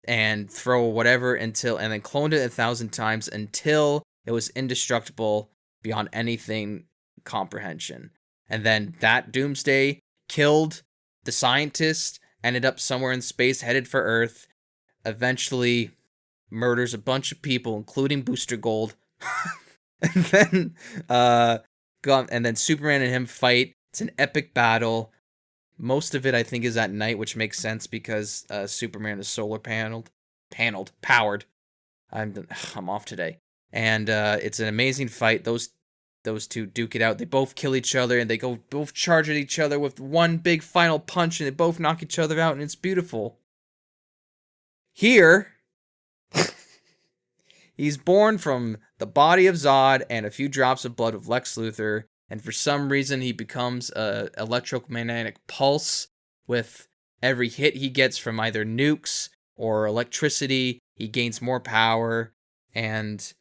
and throw whatever and then cloned it 1,000 times until it was indestructible beyond anything comprehension. And then that Doomsday killed the scientist, ended up somewhere in space, headed for Earth, eventually murders a bunch of people, including Booster Gold, and then Superman and him fight. It's an epic battle. Most of it, I think, is at night, which makes sense because Superman is solar powered. I'm off today, and it's an amazing fight. Those two duke it out. They both kill each other, and they both charge at each other with one big final punch, and they both knock each other out, and it's beautiful. Here, he's born from the body of Zod and a few drops of blood of Lex Luthor, and for some reason he becomes a electromagnetic pulse with every hit he gets from either nukes or electricity. He gains more power, and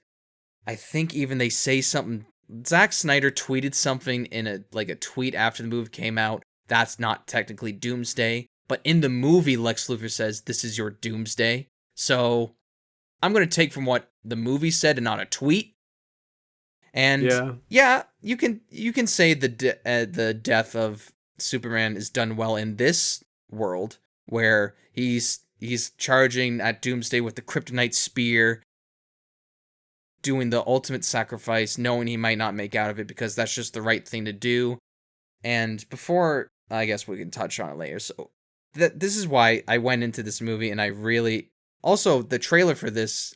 I think even they say something. Zack Snyder tweeted something in a tweet after the movie came out. That's not technically Doomsday, but in the movie, Lex Luthor says, "This is your Doomsday." So I'm going to take from what the movie said and not a tweet. And yeah you can say the death of Superman is done well in this world where he's charging at Doomsday with the kryptonite spear, doing the ultimate sacrifice, knowing he might not make out of it because that's just the right thing to do. And before, I guess we can touch on it later. So this is why I went into this movie, and I really... Also, the trailer for this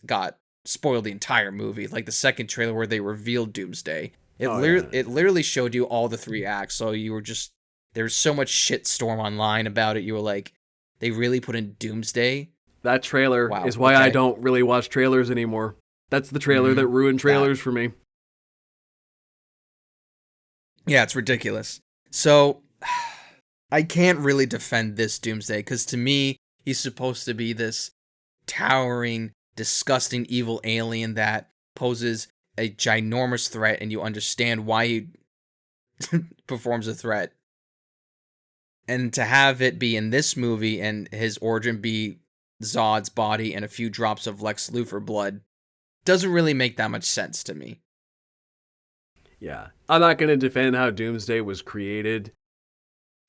spoiled the entire movie. Like the second trailer where they revealed Doomsday. It literally showed you all the 3 acts, so you were just... There's so much shitstorm online about it. You were like, they really put in Doomsday? That trailer is why I don't really watch trailers anymore. That's the trailer that ruined trailers for me. Yeah, it's ridiculous. So, I can't really defend this Doomsday, because to me, he's supposed to be this towering, disgusting, evil alien that poses a ginormous threat, and you understand why he performs a threat. And to have it be in this movie, and his origin be Zod's body and a few drops of Lex Luthor blood, doesn't really make that much sense to me. Yeah. I'm not going to defend how Doomsday was created.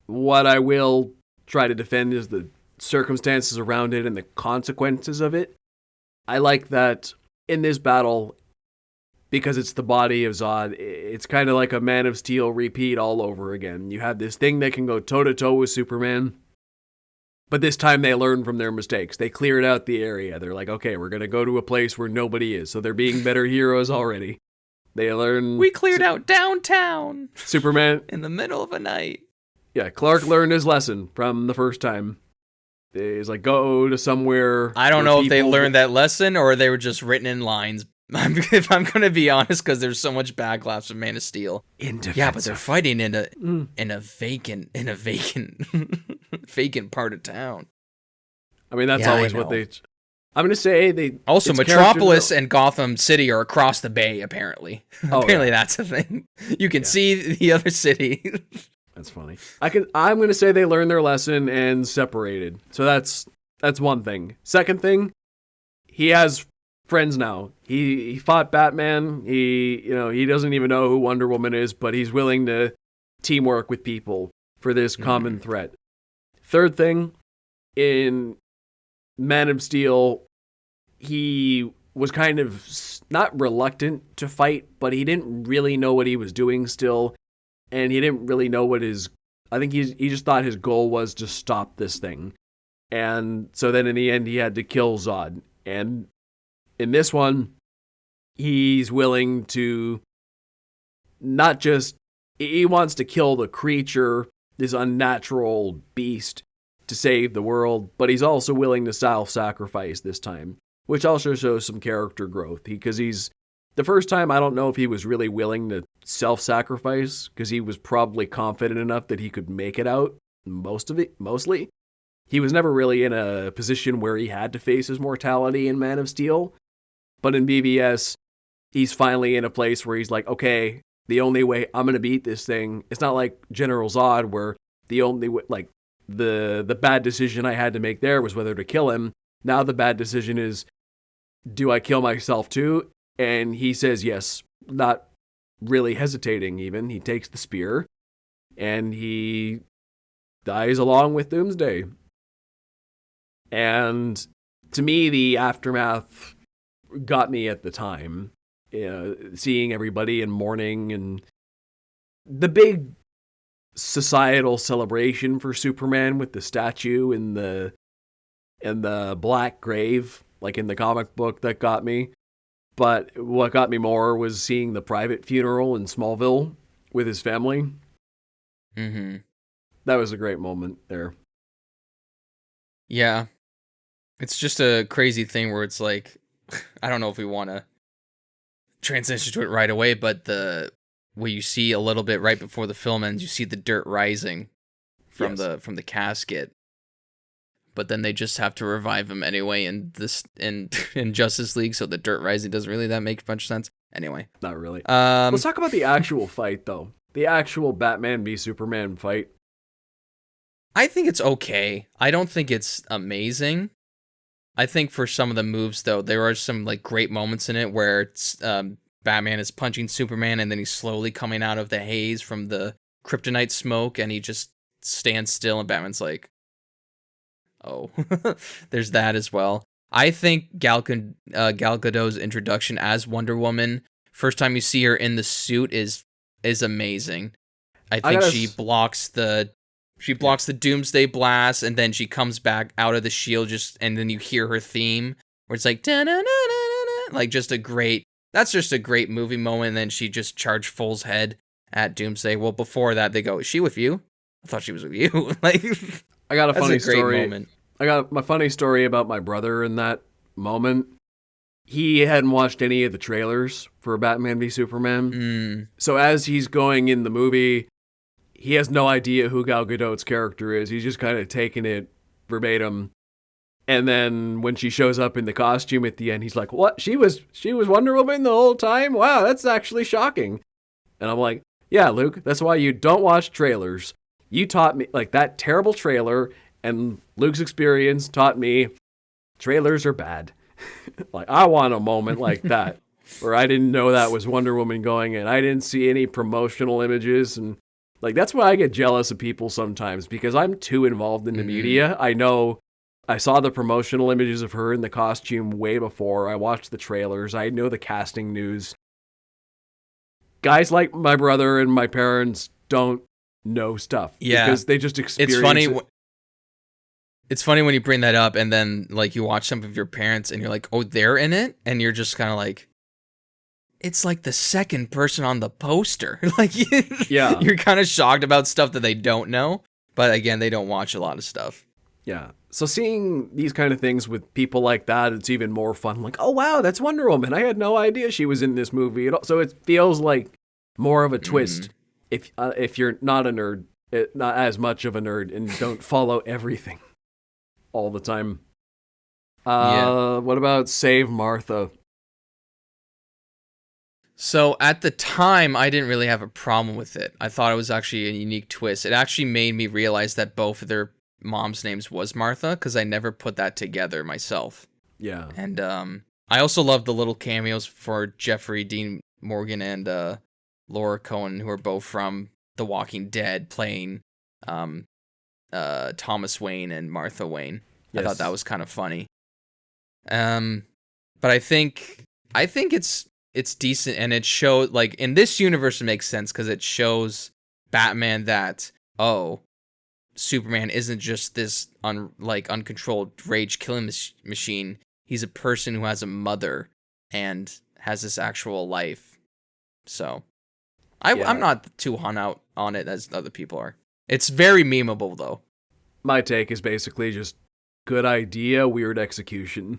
What I will try to defend is the circumstances around it and the consequences of it. I like that in this battle, because it's the body of Zod, it's kind of like a Man of Steel repeat all over again. You have this thing that can go toe-to-toe with Superman, but this time they learn from their mistakes. They cleared out the area. They're like, okay, we're going to go to a place where nobody is. So they're being better heroes already. They learn... We cleared out downtown! Superman... in the middle of a night. Yeah, Clark learned his lesson from the first time. He's like, go to somewhere... I don't know if they learned that lesson or they were just written in lines. If I'm going to be honest, because there's so much backlash from Man of Steel. Yeah, but they're fighting in a vacant vacant part of town. I mean, that's always what they... I'm going to say they... Also, it's Metropolis character and Gotham City are across the bay, apparently. Oh, Apparently yeah. that's a thing. You can see the other city. That's funny. I'm going to say they learned their lesson and separated. So that's one thing. Second thing, he has friends now. He fought Batman. He doesn't even know who Wonder Woman is, but he's willing to teamwork with people for this common threat. Third thing, in Man of Steel, he was kind of not reluctant to fight, but he didn't really know what he was doing still. And he didn't really know I think he just thought his goal was to stop this thing. And so then in the end, he had to kill Zod. And in this one, he's willing to not just, he wants to kill the creature, this unnatural beast, to save the world, but he's also willing to self-sacrifice this time, which also shows some character growth. Because the first time, I don't know if he was really willing to self-sacrifice, because he was probably confident enough that he could make it out, mostly. He was never really in a position where he had to face his mortality in Man of Steel. But in BVS, he's finally in a place where he's like, okay, the only way I'm going to beat this thing, it's not like General Zod, where the only way, like, the bad decision I had to make there was whether to kill him. Now the bad decision is, do I kill myself too? And he says yes, not really hesitating even. He takes the spear, and he dies along with Doomsday. And to me, the aftermath got me at the time. Seeing everybody in mourning and the big societal celebration for Superman with the statue and the black grave, like in the comic book, that got me. But what got me more was seeing the private funeral in Smallville with his family. Mm-hmm. That was a great moment there. Yeah. It's just a crazy thing where it's like, I don't know if we want to transition to it right away, but where you see a little bit right before the film ends, you see the dirt rising from the casket. But then they just have to revive him anyway in Justice League, so the dirt rising doesn't really that make much sense. Anyway. Not really. Let's talk about the actual fight, though. The actual Batman v Superman fight. I think it's okay. I don't think it's amazing. I think for some of the moves, though, there are some like great moments in it where it's Batman is punching Superman, and then he's slowly coming out of the haze from the kryptonite smoke, and he just stands still, and Batman's like, oh, there's that as well. I think Gal Gadot's introduction as Wonder Woman, first time you see her in the suit, is amazing. I think she blocks the Doomsday blast, and then she comes back out of the shield, and then you hear her theme where it's like like that's just a great movie moment. And then she just charged Fool's head at Doomsday. Well, before that, they go, "Is she with you? I thought she was with you." Like, I got a that's funny a great story. Moment. I got my funny story about my brother in that moment. He hadn't watched any of the trailers for Batman v Superman. So as he's going in the movie, he has no idea who Gal Gadot's character is. He's just kind of taking it verbatim. And then when she shows up in the costume at the end, he's like, "What? She was Wonder Woman the whole time? Wow, that's actually shocking." And I'm like, "Yeah, Luke, that's why you don't watch trailers. You taught me, like, that terrible trailer, and Luke's experience taught me trailers are bad." Like, I want a moment like that where I didn't know that was Wonder Woman going in. I didn't see any promotional images, and like, that's why I get jealous of people sometimes, because I'm too involved in the media. I know I saw the promotional images of her in the costume way before. I watched the trailers. I know the casting news. Guys like my brother and my parents don't know stuff. Yeah. Because they just experience it. It's funny when you bring that up, and then like you watch some of your parents and you're like, "Oh, they're in it?" And you're just kind of like, it's like the second person on the poster. Like, yeah, you're kind of shocked about stuff that they don't know. But again, they don't watch a lot of stuff. Yeah. So seeing these kind of things with people like that, it's even more fun. Like, oh, wow, that's Wonder Woman. I had no idea she was in this movie. So it feels like more of a twist if you're not a nerd, not as much of a nerd, and don't follow everything all the time. Yeah. What about Save Martha? So at the time, I didn't really have a problem with it. I thought it was actually a unique twist. It actually made me realize that both of their moms' names was Martha, because I never put that together myself. Yeah. And I also love the little cameos for Jeffrey Dean Morgan and Laura Cohen, who are both from The Walking Dead, playing Thomas Wayne and Martha Wayne. Yes. I thought that was kind of funny. But I think it's decent, and it shows, like, in this universe it makes sense because it shows Batman that, oh, Superman isn't just this uncontrolled rage killing machine. He's a person who has a mother and has this actual life. So I'm not too hung out on it as other people are. It's very memeable though. My take is basically just good idea, weird execution.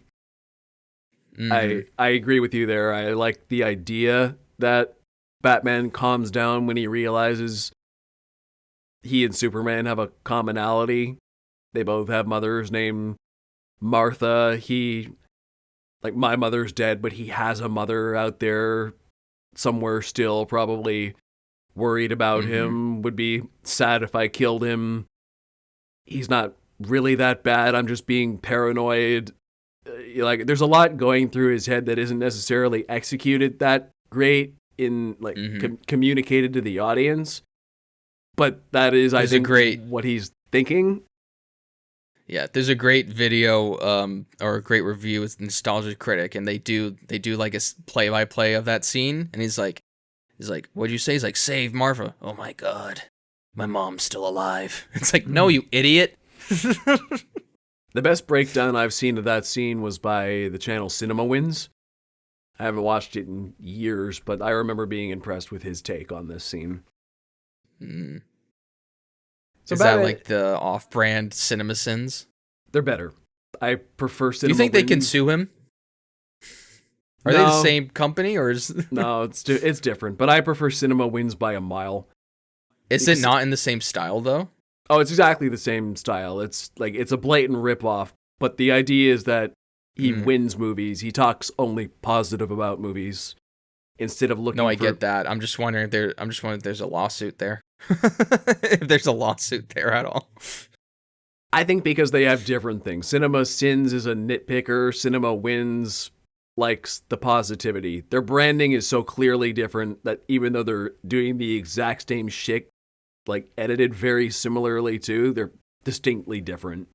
Mm-hmm. I agree with you there. I like the idea that Batman calms down when he realizes he and Superman have a commonality. They both have mothers named Martha. My mother's dead, but he has a mother out there somewhere still, probably worried about him, would be sad if I killed him. He's not really that bad. I'm just being paranoid. There's a lot going through his head that isn't necessarily executed that great in communicated to the audience. But that is, I think, what he's thinking. Yeah, there's a great video or a great review with Nostalgia Critic, and they do like a play-by-play of that scene, and he's like, what'd you say? He's like, save Martha. Oh my god, my mom's still alive. It's like, no, you idiot. The best breakdown I've seen of that scene was by the channel Cinema Wins. I haven't watched it in years, but I remember being impressed with his take on this scene. Mm. So is that like the off-brand CinemaSins? They're better. I prefer Cinema Do you think Wins. they can sue him? Are they the same company, or is... No, it's different, but I prefer Cinema Wins by a mile. Is it not in the same style, though? Oh, it's exactly the same style. It's a blatant ripoff, but the idea is that he wins movies. He talks only positive about movies instead of looking. No, I get that. I'm just wondering if there's a lawsuit there. If there's a lawsuit there at all. I think because they have different things. Cinema Sins is a nitpicker. Cinema Wins likes the positivity. Their branding is so clearly different that even though they're doing the exact same shit, like edited very similarly too, they're distinctly different.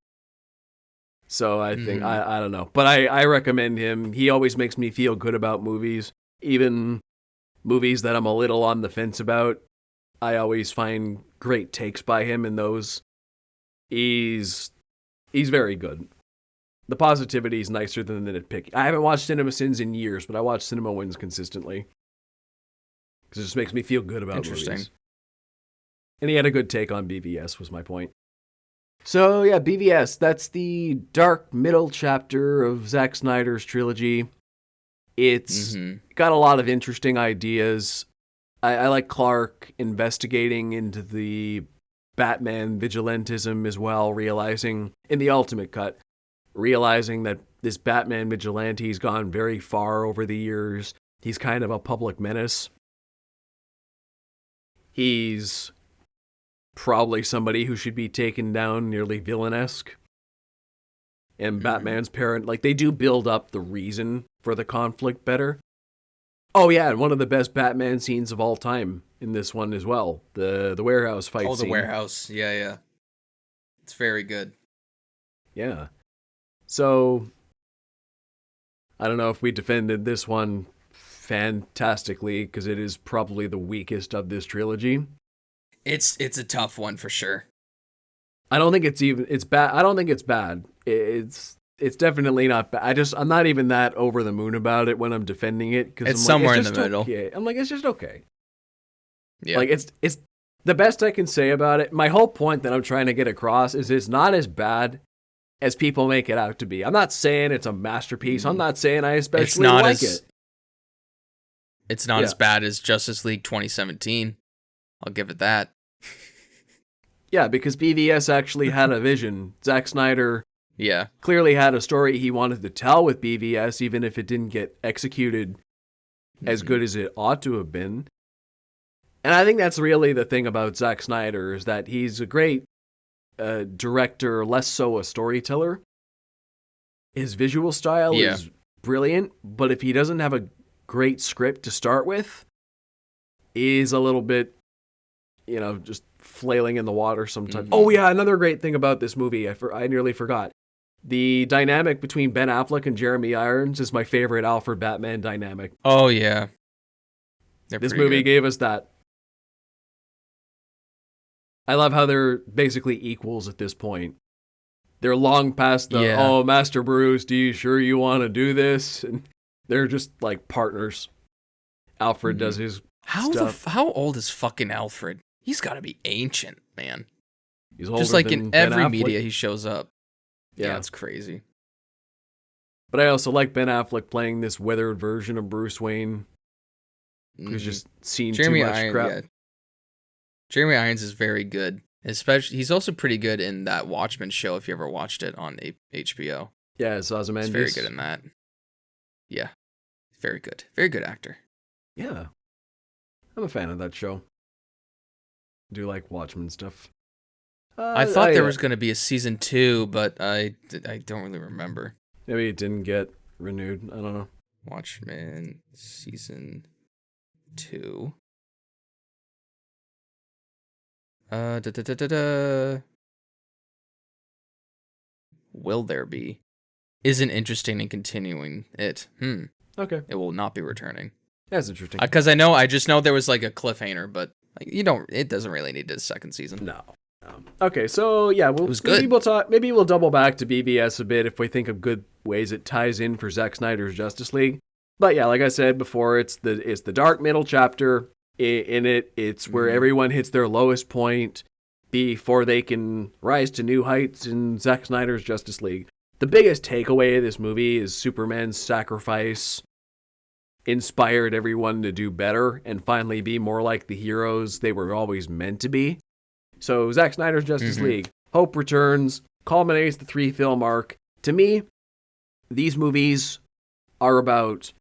So I think I don't know, but I recommend him. He always makes me feel good about movies, even movies that I'm a little on the fence about. I always find great takes by him in those. He's very good. The positivity is nicer than the nitpick. I haven't watched Cinema Sins in years, but I watch Cinema Wins consistently because it just makes me feel good about movies. And he had a good take on BVS, was my point. So yeah, BVS, that's the dark middle chapter of Zack Snyder's trilogy. It's got a lot of interesting ideas. I like Clark investigating into the Batman vigilantism as well, realizing, in the ultimate cut, realizing that this Batman vigilante's gone very far over the years. He's kind of a public menace. He's probably somebody who should be taken down nearly villainesque. And Batman's parent, they do build up the reason for the conflict better. Oh yeah, and one of the best Batman scenes of all time in this one as well. The warehouse fight scene. Oh, the warehouse. Yeah. It's very good. Yeah. So, I don't know if we defended this one fantastically, because it is probably the weakest of this trilogy. It's a tough one for sure. I don't think it's bad. I don't think it's bad. It's definitely not bad. I'm not even that over the moon about it when I'm defending it, because it's somewhere in the middle. Okay. I'm like, it's just okay. Yeah. It's the best I can say about it. My whole point that I'm trying to get across is it's not as bad as people make it out to be. I'm not saying it's a masterpiece. I'm not saying I especially like it. It's not as bad as Justice League 2017. I'll give it that. Yeah, because BVS actually had a vision. Zack Snyder Yeah. clearly had a story he wanted to tell with BVS, even if it didn't get executed as good as it ought to have been. And I think that's really the thing about Zack Snyder, is that he's a great director, less so a storyteller. His visual style is brilliant, but if he doesn't have a great script to start with, is a little bit, just flailing in the water sometimes. Oh yeah, another great thing about this movie, I nearly forgot. The dynamic between Ben Affleck and Jeremy Irons is my favorite Alfred Batman dynamic. Oh yeah. This movie gave us that. I love how they're basically equals at this point. They're long past the, oh, Master Bruce, do you sure you want to do this? And they're just like partners. Alfred does his stuff. How old is fucking Alfred? He's got to be ancient, man. He's older just like than in Ben every Affleck. media he shows up. Yeah, it's crazy. But I also like Ben Affleck playing this weathered version of Bruce Wayne, who's just seen too much crap. Yeah. Jeremy Irons is very good. Especially, he's also pretty good in that Watchmen show, if you ever watched it on HBO. Yeah, it's Ozymandias. He's very good in that. Yeah, very good. Very good actor. Yeah. I'm a fan of that show. I do like Watchmen stuff. I thought there was going to be a season 2, but I don't really remember. Maybe it didn't get renewed. I don't know. Watchmen season 2. Will there be? Isn't interesting in continuing it. Okay. It will not be returning. That's interesting. Because I just know there was like a cliffhanger, but it doesn't really need a second season. No. Okay, so yeah, it was good. Maybe we'll double back to BBS a bit if we think of good ways it ties in for Zack Snyder's Justice League. But yeah, like I said before, it's the dark middle chapter. In it, it's where everyone hits their lowest point before they can rise to new heights in Zack Snyder's Justice League. The biggest takeaway of this movie is Superman's sacrifice inspired everyone to do better and finally be more like the heroes they were always meant to be. So Zack Snyder's Justice League, Hope Returns, culminates the 3-film arc. To me, these movies are about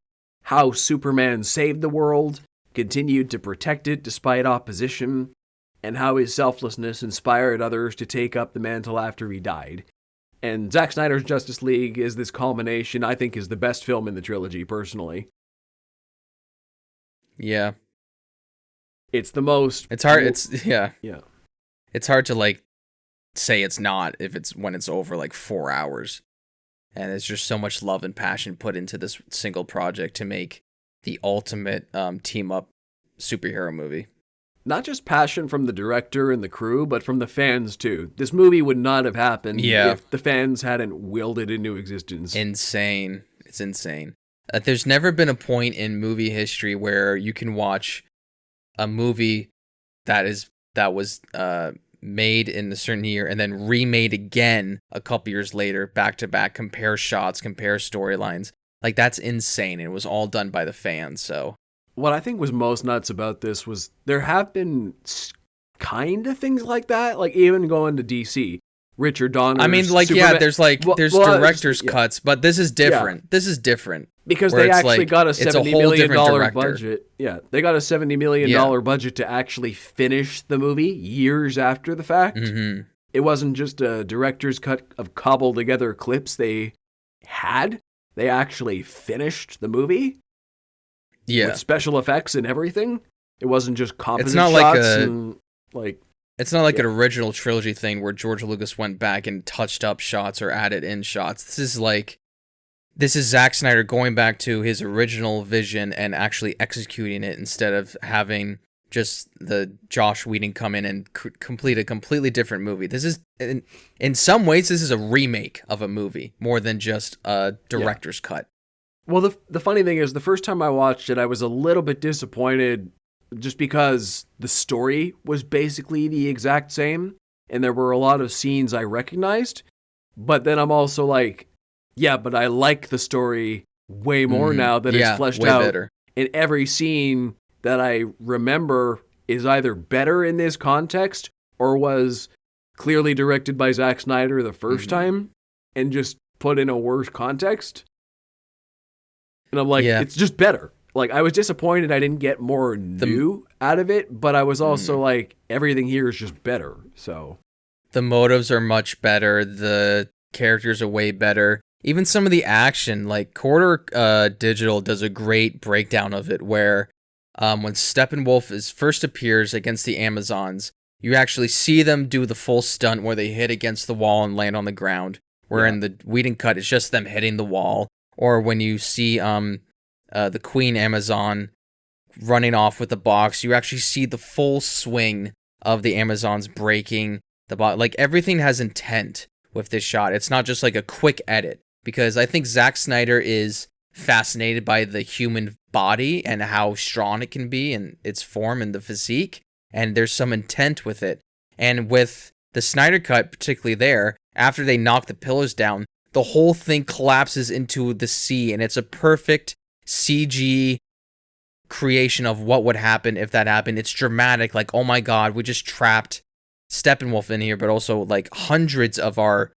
how Superman saved the world, continued to protect it despite opposition, and how his selflessness inspired others to take up the mantle after he died. And Zack Snyder's Justice League is this culmination, I think is the best film in the trilogy, personally. Yeah. It's the most... It's hard, Yeah. It's hard to, like, say it's not when it's over, like, 4 hours. And it's just so much love and passion put into this single project to make the ultimate team-up superhero movie. Not just passion from the director and the crew, but from the fans, too. This movie would not have happened if the fans hadn't willed it into existence. Insane. It's insane. There's never been a point in movie history where you can watch a movie that was made in a certain year and then remade again a couple years later, back to back, compare shots, compare storylines. Like, that's insane. It was all done by the fans, so. What I think was most nuts about this was there have been kind of things like that, like even going to DC. Richard Donner's Superman. there's director's cuts, but this is different. Yeah. This is different. Because they actually got a $70 million budget. Yeah, they got a $70 million budget to actually finish the movie years after the fact. Mm-hmm. It wasn't just a director's cut of cobbled together clips they had. They actually finished the movie. Yeah. With special effects and everything. It wasn't just composite shots. It's not like an original trilogy thing where George Lucas went back and touched up shots or added in shots. This is Zack Snyder going back to his original vision and actually executing it instead of having just the Josh Whedon come in and complete a completely different movie. This is, in some ways, this is a remake of a movie more than just a director's cut. Well, the funny thing is, the first time I watched it, I was a little bit disappointed just because the story was basically the exact same, and there were a lot of scenes I recognized. But then I'm also like, yeah, but I like the story way more now that it's fleshed out. Better. And every scene that I remember is either better in this context or was clearly directed by Zack Snyder the first time. and just put in a worse context. And I'm like, Yeah. it's just better. Like, I was disappointed I didn't get more new out of it, but I was also like, everything here is just better. So the motives are much better. The characters are way better. Even some of the action, like Quarter Digital does a great breakdown of it, where when Steppenwolf first appears against the Amazons, you actually see them do the full stunt where they hit against the wall and land on the ground. Where in the Whedon cut, it's just them hitting the wall. Or when you see the Queen Amazon running off with the box, you actually see the full swing of the Amazons breaking the box. Like, everything has intent with this shot. It's not just like a quick edit. Because I think Zack Snyder is fascinated by the human body and how strong it can be in its form and the physique. And there's some intent with it. And with the Snyder cut, particularly there, after they knock the pillars down, the whole thing collapses into the sea. And it's a perfect CG creation of what would happen if that happened. It's dramatic. Like, oh my God, we just trapped Steppenwolf in here, but also like hundreds of our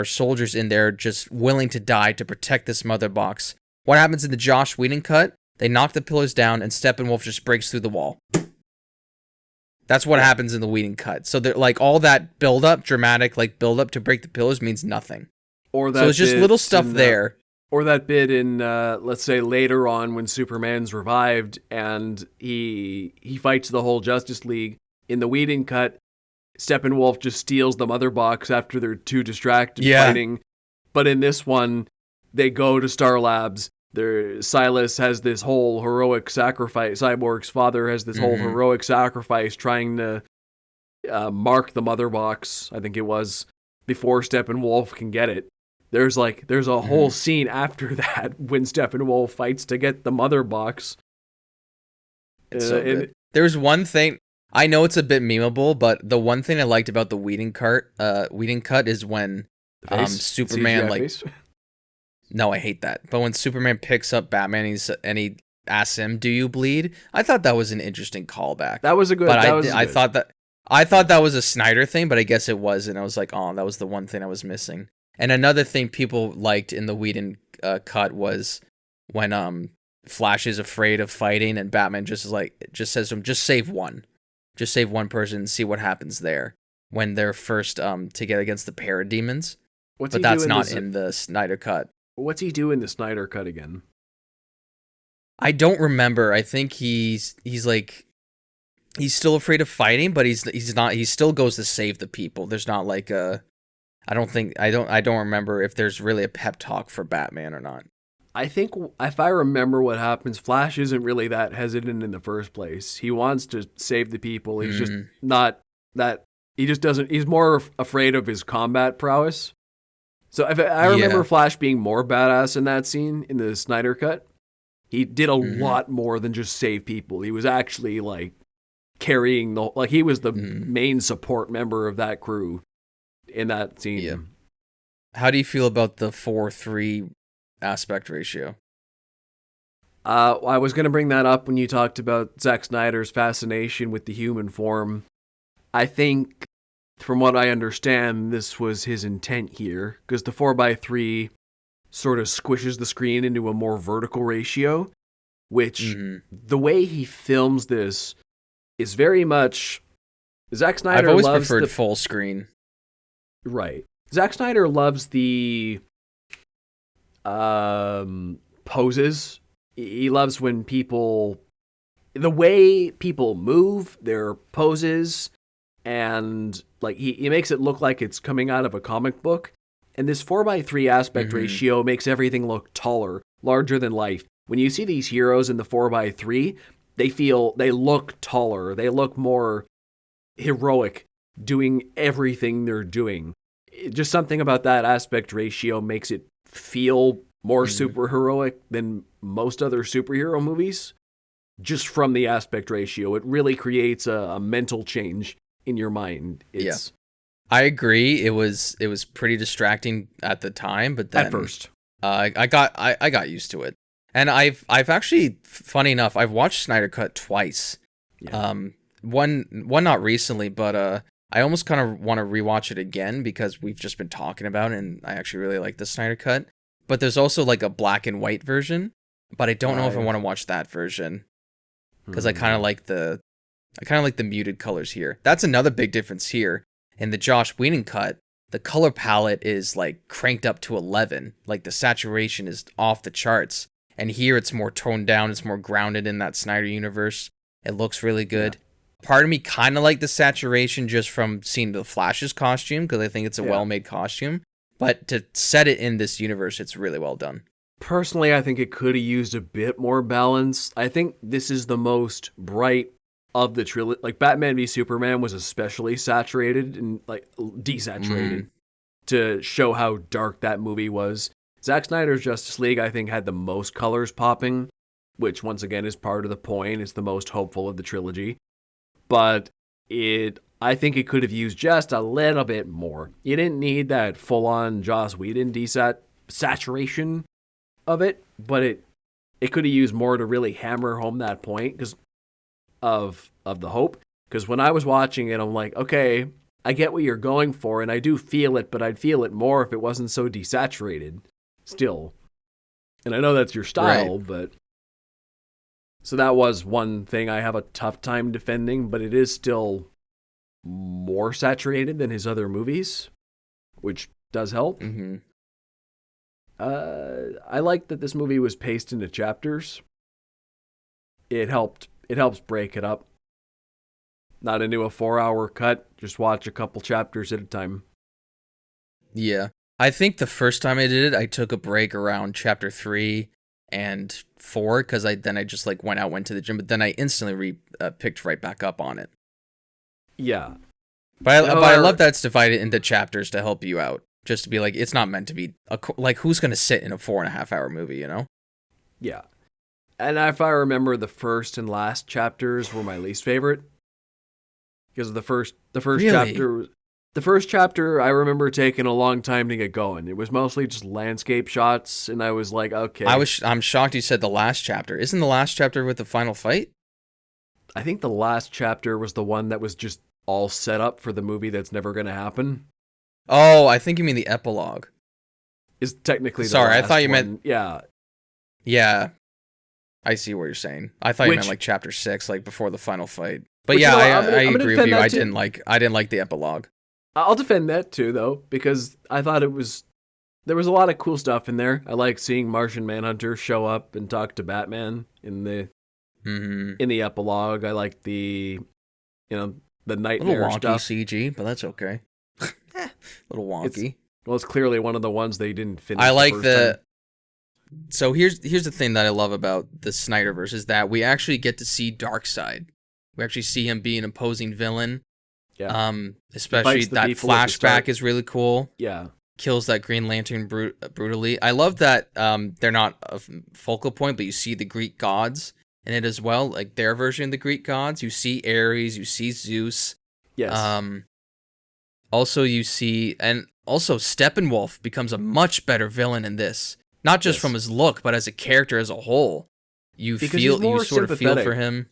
soldiers in there just willing to die to protect this mother box. What happens in the Joss Whedon cut? They knock the pillars down and Steppenwolf just breaks through the wall. That's what happens in the Whedon cut. So they're like, all that build up, dramatic like build up to break the pillars means nothing. Or that so it's just little stuff there. Or that bit in let's say later on when Superman's revived and he fights the whole Justice League. In the Whedon cut, Steppenwolf just steals the mother box after they're too distracted fighting. But in this one, they go to Star Labs. Silas has this whole heroic sacrifice. Cyborg's father has this whole heroic sacrifice trying to mark the mother box, I think it was, before Steppenwolf can get it. There's a whole scene after that when Steppenwolf fights to get the mother box. It's so good. There's one thing... I know it's a bit memeable, but the one thing I liked about the Whedon cut is when Superman face? No, I hate that. But when Superman picks up Batman and he asks him, "Do you bleed?" I thought that was an interesting callback. That was a good. But I thought that was a Snyder thing, but I guess it was, and I was like, "Oh, that was the one thing I was missing." And another thing people liked in the Whedon cut was when Flash is afraid of fighting, and Batman just says to him, "Just save one." Just save one person and see what happens there when they're first to get against the parademons. But that's not in the Snyder cut. What's he do in the Snyder cut again? I don't remember. I think he's still afraid of fighting, but he's not. He still goes to save the people. There's not like a. I don't remember if there's really a pep talk for Batman or not. I think if I remember what happens, Flash isn't really that hesitant in the first place. He wants to save the people. He's just not that. He just doesn't. He's more afraid of his combat prowess. So I remember Flash being more badass in that scene in the Snyder cut. He did a lot more than just save people. He was actually like carrying he was the main support member of that crew in that scene. Yeah. How do you feel about the 4:3 aspect ratio? I was going to bring that up when you talked about Zack Snyder's fascination with the human form. I think, from what I understand, this was his intent here, because the 4:3 sort of squishes the screen into a more vertical ratio, which the way he films this is very much... Zack Snyder I've always loves preferred full screen. Right. Zack Snyder loves the poses. He loves when the way people move, their poses, and like he makes it look like it's coming out of a comic book. And this 4:3 aspect ratio makes everything look taller, larger than life. When you see these heroes in the 4:3, they look taller. They look more heroic, doing everything they're doing. Just something about that aspect ratio makes it feel more superheroic than most other superhero movies. Just from the aspect ratio, it really creates a mental change in your mind. I agree. It was pretty distracting at the time, but then at first, I got used to it. And I've actually, funny enough, I've watched Snyder Cut twice. Yeah. One not recently, but I almost kind of want to rewatch it again because we've just been talking about it, and I actually really like the Snyder Cut. But there's also like a black and white version, but I don't know if I want to watch that version because I kind of like the muted colors here. That's another big difference here. In the Joss Whedon cut, the color palette is like cranked up to 11. Like the saturation is off the charts. And here it's more toned down. It's more grounded in that Snyder universe. It looks really good. Yeah. Part of me kind of like the saturation just from seeing the Flash's costume because I think it's a well-made costume. But to set it in this universe, it's really well done. Personally, I think it could have used a bit more balance. I think this is the most bright of the trilogy. Like Batman v Superman was especially saturated and like desaturated to show how dark that movie was. Zack Snyder's Justice League, I think, had the most colors popping, which once again is part of the point. It's the most hopeful of the trilogy. But I think it could have used just a little bit more. You didn't need that full-on Joss Whedon saturation of it, but it could have used more to really hammer home that point because of the hope. Because when I was watching it, I'm like, okay, I get what you're going for, and I do feel it, but I'd feel it more if it wasn't so desaturated still. And I know that's your style, but... So that was one thing I have a tough time defending, but it is still more saturated than his other movies, which does help. Mm-hmm. I like that this movie was paced into chapters. It helps break it up. Not into a 4-hour cut, just watch a couple chapters at a time. Yeah. I think the first time I did it, I took a break around chapter 3 and 4 because I just like went to the gym, but then I instantly picked right back up on it. Yeah. But I love that it's divided into chapters to help you out. Just to be like, it's not meant to be like who's going to sit in a 4.5-hour movie, you know? Yeah. And if I remember, the first and last chapters were my least favorite. Because the first really? The first chapter I remember taking a long time to get going. It was mostly just landscape shots, and I was like, okay. I'm shocked you said the last chapter. Isn't the last chapter with the final fight? I think the last chapter was the one that was just all set up for the movie that's never going to happen. Oh, I think you mean the epilogue. Is technically the Sorry, last I thought you one. meant... Yeah. Yeah. I see what you're saying. I thought you meant like chapter 6, like before the final fight. But Which, yeah, I agree with you. I didn't like the epilogue. I'll defend that too, though, because I thought there was a lot of cool stuff in there. I like seeing Martian Manhunter show up and talk to Batman in the epilogue. I like the nightmare little wonky stuff. CG, but that's okay. Little wonky. It's clearly one of the ones they didn't finish. I like time. So here's the thing that I love about the Snyderverse is that we actually get to see Darkseid. We actually see him be an opposing villain. Yeah. Especially that flashback is really cool. Yeah. Kills that Green Lantern brutally. I love that they're not a focal point, but you see the Greek gods in it as well, like their version of the Greek gods. You see Ares, you see Zeus. Yes. Also you see, and also Steppenwolf becomes a much better villain in this. Not just from his look, but as a character as a whole. You sort of feel for him.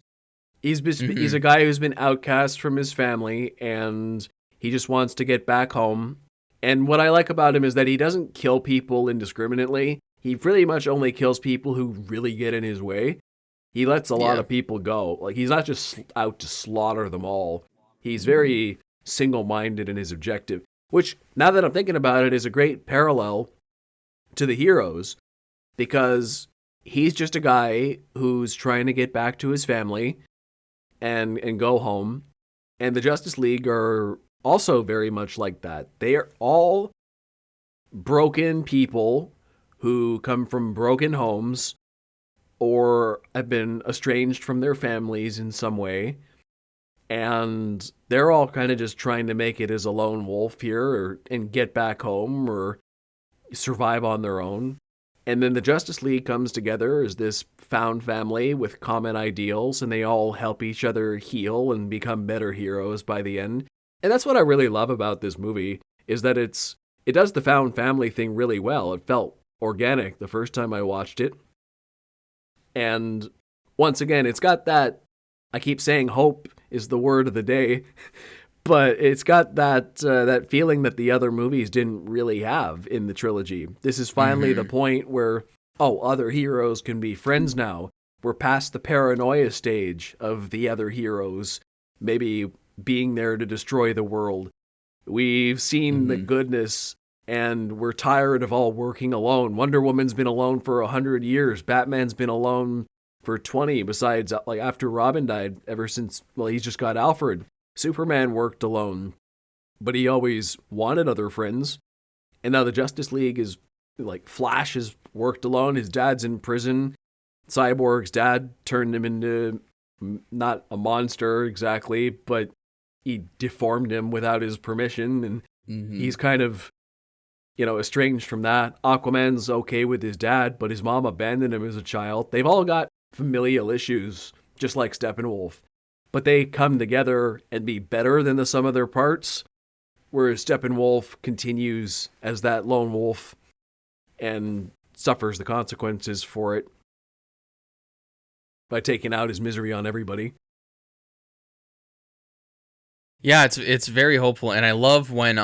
He's a guy who's been outcast from his family, and he just wants to get back home. And what I like about him is that he doesn't kill people indiscriminately. He pretty much only kills people who really get in his way. He lets a lot of people go. Like, he's not just out to slaughter them all. He's very single-minded in his objective, which, now that I'm thinking about it, is a great parallel to the heroes, because he's just a guy who's trying to get back to his family and go home. And the Justice League are also very much like that. They are all broken people who come from broken homes or have been estranged from their families in some way. And they're all kind of just trying to make it as a lone wolf here and get back home or survive on their own. And then the Justice League comes together as this found family with common ideals, and they all help each other heal and become better heroes by the end. And that's what I really love about this movie, is that it does the found family thing really well. It felt organic the first time I watched it. And once again, it's got that, I keep saying hope is the word of the day, But it's got that feeling that the other movies didn't really have in the trilogy. This is finally the point where, other heroes can be friends now. We're past the paranoia stage of the other heroes maybe being there to destroy the world. We've seen the goodness, and we're tired of all working alone. Wonder Woman's been alone for 100 years. Batman's been alone for 20, besides, like, after Robin died, ever since, well, he's just got Alfred. Superman worked alone, but he always wanted other friends. And now the Justice League is, like, Flash has worked alone. His dad's in prison. Cyborg's dad turned him into not a monster exactly, but he deformed him without his permission, and he's kind of, estranged from that. Aquaman's okay with his dad, but his mom abandoned him as a child. They've all got familial issues, just like Steppenwolf, but they come together and be better than the sum of their parts, whereas Steppenwolf continues as that lone wolf and suffers the consequences for it by taking out his misery on everybody. Yeah, it's very hopeful, and I love when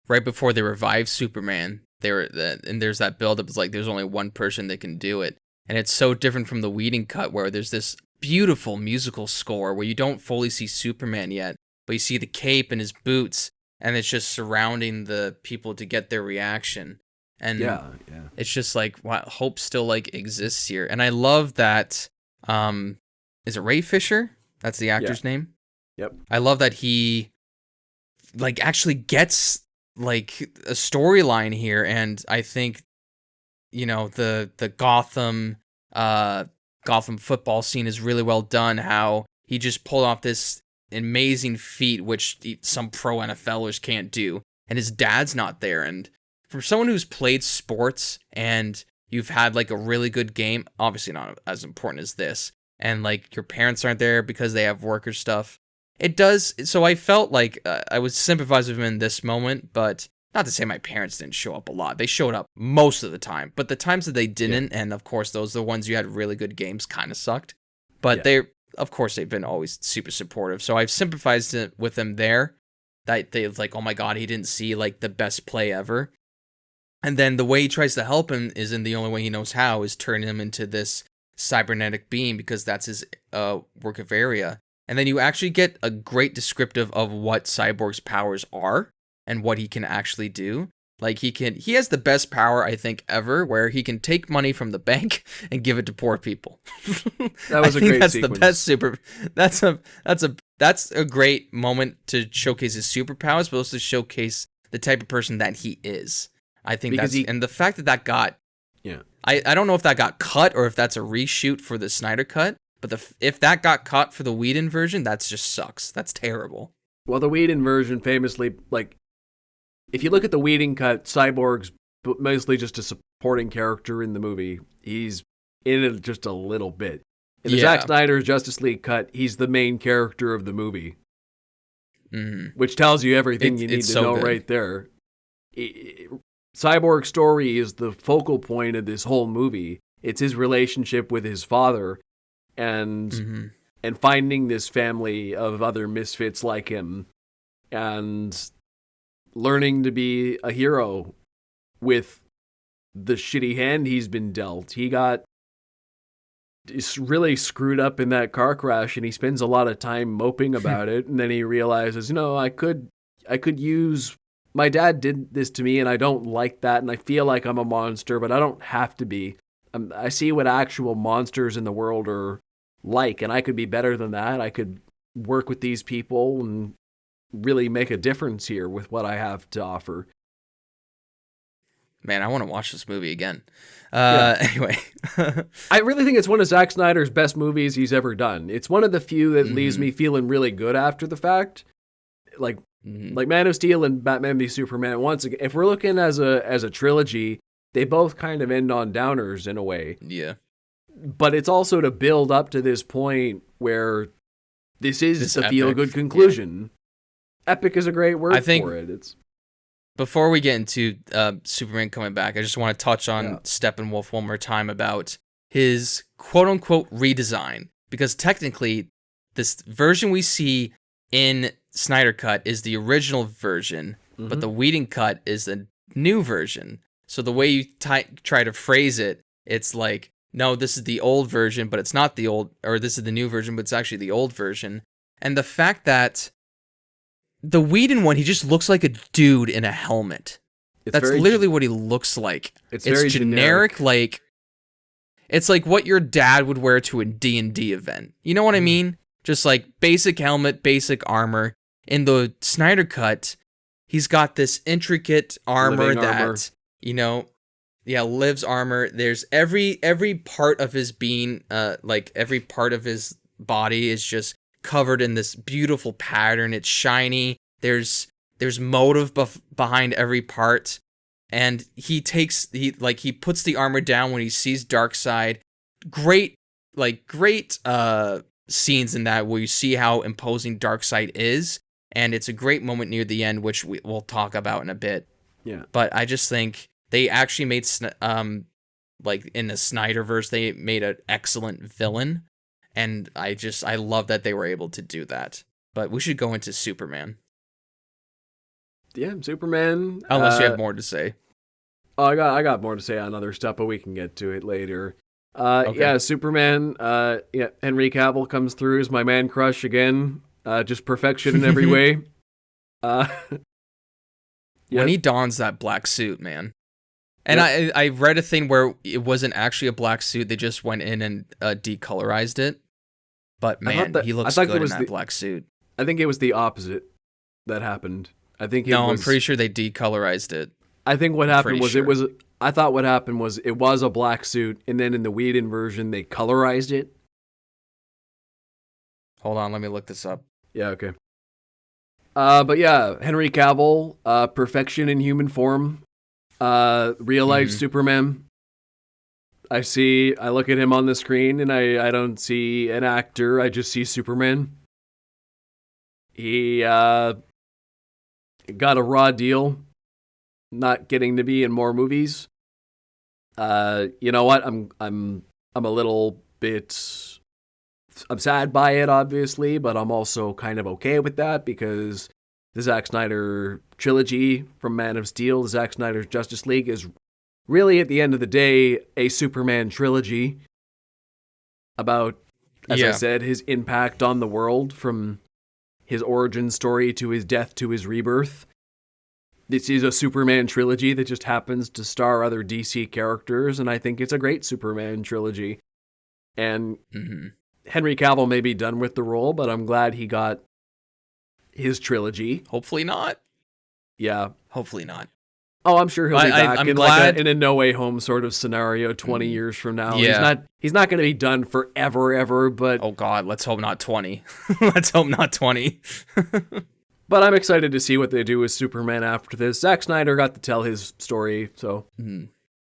right before they revive Superman, and there's that buildup. It's like there's only one person that can do it, and it's so different from the Whedon cut where there's this beautiful musical score where you don't fully see Superman yet, but you see the cape and his boots, and it's just surrounding the people to get their reaction. And it's just like, wow, hope still like exists here, and I love that. Is it Ray Fisher? That's the actor's name. Yep. I love that he like actually gets like a storyline here, and I think the Gotham football scene is really well done. How he just pulled off this amazing feat which some pro NFLers can't do, and his dad's not there. And for someone who's played sports and you've had like a really good game, obviously not as important as this, and like your parents aren't there because they have work or stuff. It does. So I felt like I would sympathize with him in this moment, but not to say my parents didn't show up a lot. They showed up most of the time, but the times that they didn't, and of course those the ones you had really good games, kind of sucked. But they've been always super supportive. So I've sympathized with them there. That they like, oh my god, he didn't see like the best play ever. And then the way he tries to help him is in the only way he knows how, is turn him into this cybernetic being, because that's his work of area. And then you actually get a great descriptive of what Cyborg's powers are and what he can actually do. Like he has the best power I think ever, where he can take money from the bank and give it to poor people. That was a great that's sequence. The best super. That's a great moment to showcase his superpowers, but also showcase the type of person that he is. I think and the fact that got, I don't know if that got cut or if that's a reshoot for the Snyder cut, but if that got cut for the Whedon version, that just sucks. That's terrible. Well, the Whedon version famously, like, if you look at the Whedon cut, Cyborg's mostly just a supporting character in the movie. He's in it just a little bit. In the Zack Snyder's Justice League cut, he's the main character of the movie, which tells you everything you need to know right there. Cyborg's story is the focal point of this whole movie. It's his relationship with his father, and finding this family of other misfits like him, and learning to be a hero with the shitty hand he's been dealt. He got really screwed up in that car crash, and he spends a lot of time moping about it, and then he realizes, I could use... My dad did this to me, and I don't like that, and I feel like I'm a monster, but I don't have to be. I see what actual monsters in the world are like, and I could be better than that. I could work with these people and really make a difference here with what I have to offer. Man, I want to watch this movie again. Anyway. I really think it's one of Zack Snyder's best movies he's ever done. It's one of the few that leaves me feeling really good after the fact. Like Man of Steel and Batman v Superman, once again, if we're looking as a trilogy, they both kind of end on downers in a way. Yeah. But it's also to build up to this point where this is the feel-good conclusion. Yeah. Epic is a great word for it. Before we get into Superman coming back, I just want to touch on Steppenwolf one more time about his quote-unquote redesign. Because technically, this version we see in Snyder Cut is the original version, but the Whedon cut is the new version. So the way you try to phrase it, it's like, no, this is the old version, but it's not the old, or this is the new version, but it's actually the old version. And the fact that the Whedon one, he just looks like a dude in a helmet. That's literally what he looks like. It's very generic. Like, it's like what your dad would wear to a D&D event. You know what I mean? Just like basic helmet, basic armor. In the Snyder Cut, he's got this intricate armor that, you know, Liv's armor. There's every part of his being, like every part of his body is just covered in this beautiful pattern. It's shiny. There's motive behind every part, and he puts the armor down when he sees Darkseid. Great scenes in that where you see how imposing Darkseid is, and it's a great moment near the end, which we'll talk about in a bit. Yeah. But I just think they actually made like in the Snyderverse, they made an excellent villain, and I love that they were able to do that. But we should go into Superman. Yeah, Superman. Unless you have more to say. Oh, I got more to say on other stuff, but we can get to it later. Okay. Yeah, Superman. Henry Cavill comes through as my man crush again. Just perfection in every way. When he dons that black suit, man. And I read a thing where it wasn't actually a black suit. They just went in and decolorized it. But man, he looks good in that black suit. I think it was the opposite that happened. I'm pretty sure they decolorized it. I think what happened was I thought what happened was it was a black suit, and then in the Whedon version they colorized it. Hold on, let me look this up. Yeah, okay. But yeah, Henry Cavill, perfection in human form, real life Superman. I look at him on the screen and I don't see an actor, I just see Superman. He got a raw deal, not getting to be in more movies. You know what? I'm a little bit. I'm sad by it, obviously, but I'm also kind of okay with that because the Zack Snyder trilogy from Man of Steel, the Zack Snyder's Justice League, is really, at the end of the day, a Superman trilogy about, as I said, his impact on the world from his origin story to his death to his rebirth. This is a Superman trilogy that just happens to star other DC characters, and I think it's a great Superman trilogy. And Henry Cavill may be done with the role, but I'm glad he got his trilogy. Hopefully not. Yeah. Hopefully not. Oh, I'm sure he'll be back I'm in glad. In a No Way Home sort of scenario 20 years from now. Yeah. He's not going to be done forever, ever, but... Oh, God, let's hope not 20. Let's hope not 20. But I'm excited to see what they do with Superman after this. Zack Snyder got to tell his story, so...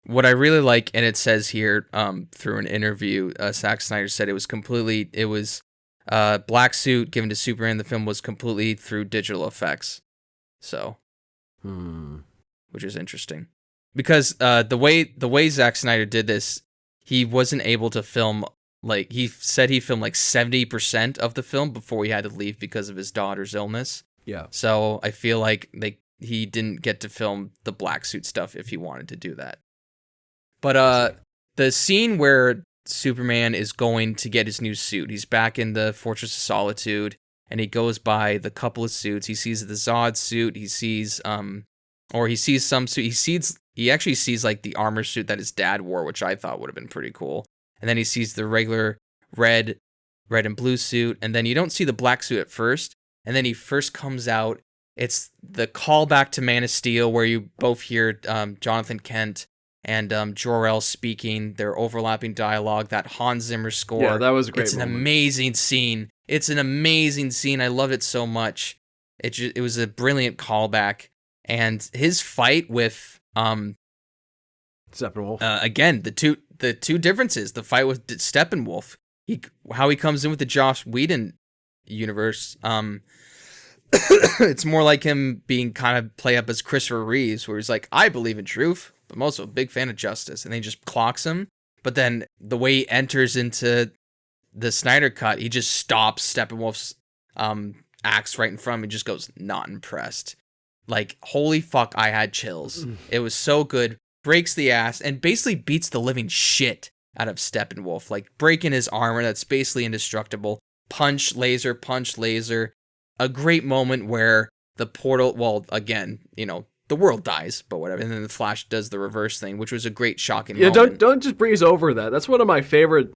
What I really like, and it says here through an interview, Zack Snyder said it was black suit given to Superman. The film was completely through digital effects. So... Which is interesting, because the way Zack Snyder did this, he wasn't able to film. Like, he said he filmed like 70% of the film before he had to leave because of his daughter's illness. Yeah. So I feel like he didn't get to film the black suit stuff if he wanted to do that. But the scene where Superman is going to get his new suit, he's back in the Fortress of Solitude, and he goes by the couple of suits. He sees the Zod suit. He sees some suit. He actually sees like the armor suit that his dad wore, which I thought would have been pretty cool. And then he sees the regular red and blue suit, and then you don't see the black suit at first. And then he first comes out. It's the callback to Man of Steel, where you both hear Jonathan Kent and Jor-El speaking their overlapping dialogue. That Hans Zimmer score. Yeah, that was a great. It's an amazing scene. I loved it so much. It was a brilliant callback. And his fight with Steppenwolf. Again, the two differences. The fight with Steppenwolf, how he comes in with the Joss Whedon universe. It's more like him being kind of play up as Christopher Reeves, where he's like, I believe in truth, but I'm also a big fan of justice, and then he just clocks him. But then the way he enters into the Snyder Cut, he just stops Steppenwolf's axe right in front of him and just goes, not impressed. Like, holy fuck, I had chills. It was so good. Breaks the ass and basically beats the living shit out of Steppenwolf. Like, breaking his armor that's basically indestructible. Punch, laser. A great moment where the portal, well, again, you know, the world dies, but whatever. And then the Flash does the reverse thing, which was a great shocking moment. Yeah, don't just breeze over that. That's one of my favorite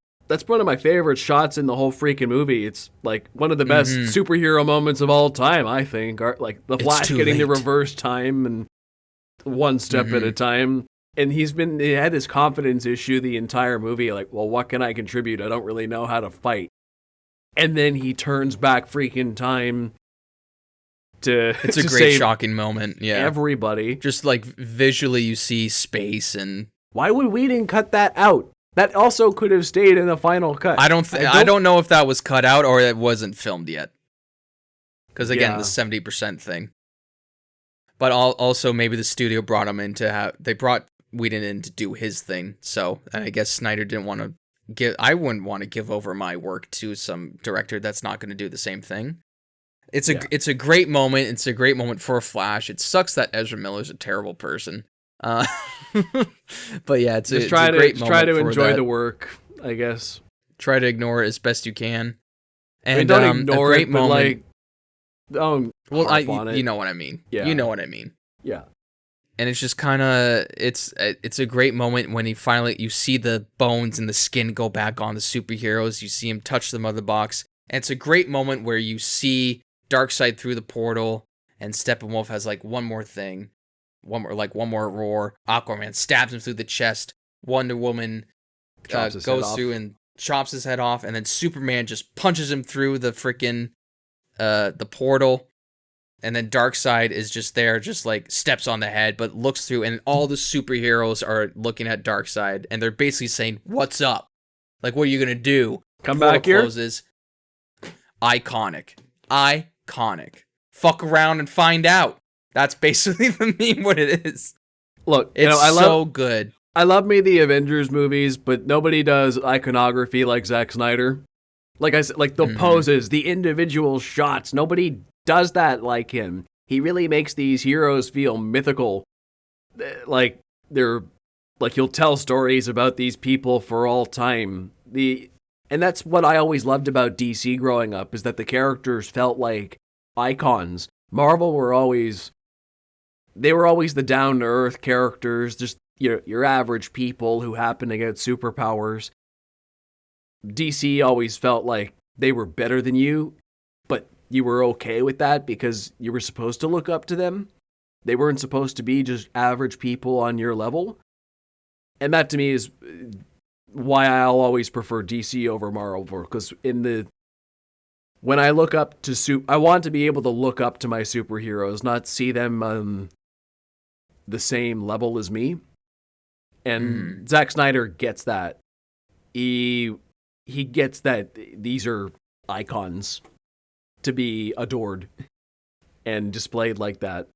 shots in the whole freaking movie. It's like one of the best superhero moments of all time, I think. Like the Flash getting the reverse time and one step at a time. And he had this confidence issue the entire movie. Like, well, what can I contribute? I don't really know how to fight. And then he turns back freaking time to It's a great shocking moment. Yeah. Everybody. Just like visually you see space and why would Whedon cut that out? That also could have stayed in the final cut. I don't know if that was cut out or it wasn't filmed yet. Because again, the 70% thing. But also maybe the studio brought him in they brought Whedon in to do his thing. So I guess Snyder didn't want to I wouldn't want to give over my work to some director that's not going to do the same thing. It's a great moment. It's a great moment for Flash. It sucks that Ezra Miller's a terrible person. But yeah, it's a great moment. Try to enjoy the work, I guess. Try to ignore it as best you can. And don't ignore a great it, but moment. On it. You know what I mean. Yeah. You know what I mean. Yeah. And it's just kind of it's a great moment when you see the bones and the skin go back on the superheroes. You see him touch the mother box, and it's a great moment where you see Darkseid through the portal, and Steppenwolf has like one more roar. Aquaman stabs him through the chest. Wonder Woman goes through and chops his head off, and then Superman just punches him through the freaking the portal. And then Darkseid is just there, just like steps on the head, but looks through, and all the superheroes are looking at Darkseid, and they're basically saying, "What's up? Like, what are you gonna do?" Come back here. Closes. Iconic. Fuck around and find out. That's basically the meme. What it is. Look, it's so good. I love me the Avengers movies, but nobody does iconography like Zack Snyder. Like I said, like the poses, the individual shots. Nobody does that like him. He really makes these heroes feel mythical. Like he'll tell stories about these people for all time. And that's what I always loved about DC growing up, is that the characters felt like icons. Marvel were always the down to earth characters, just your average people who happen to get superpowers. DC always felt like they were better than you, but you were okay with that because you were supposed to look up to them. They weren't supposed to be just average people on your level. And that to me is why I'll always prefer DC over Marvel, because when I look up to I want to be able to look up to my superheroes, not see them on the same level as me. And Zack Snyder gets that. He gets that these are icons to be adored and displayed like that.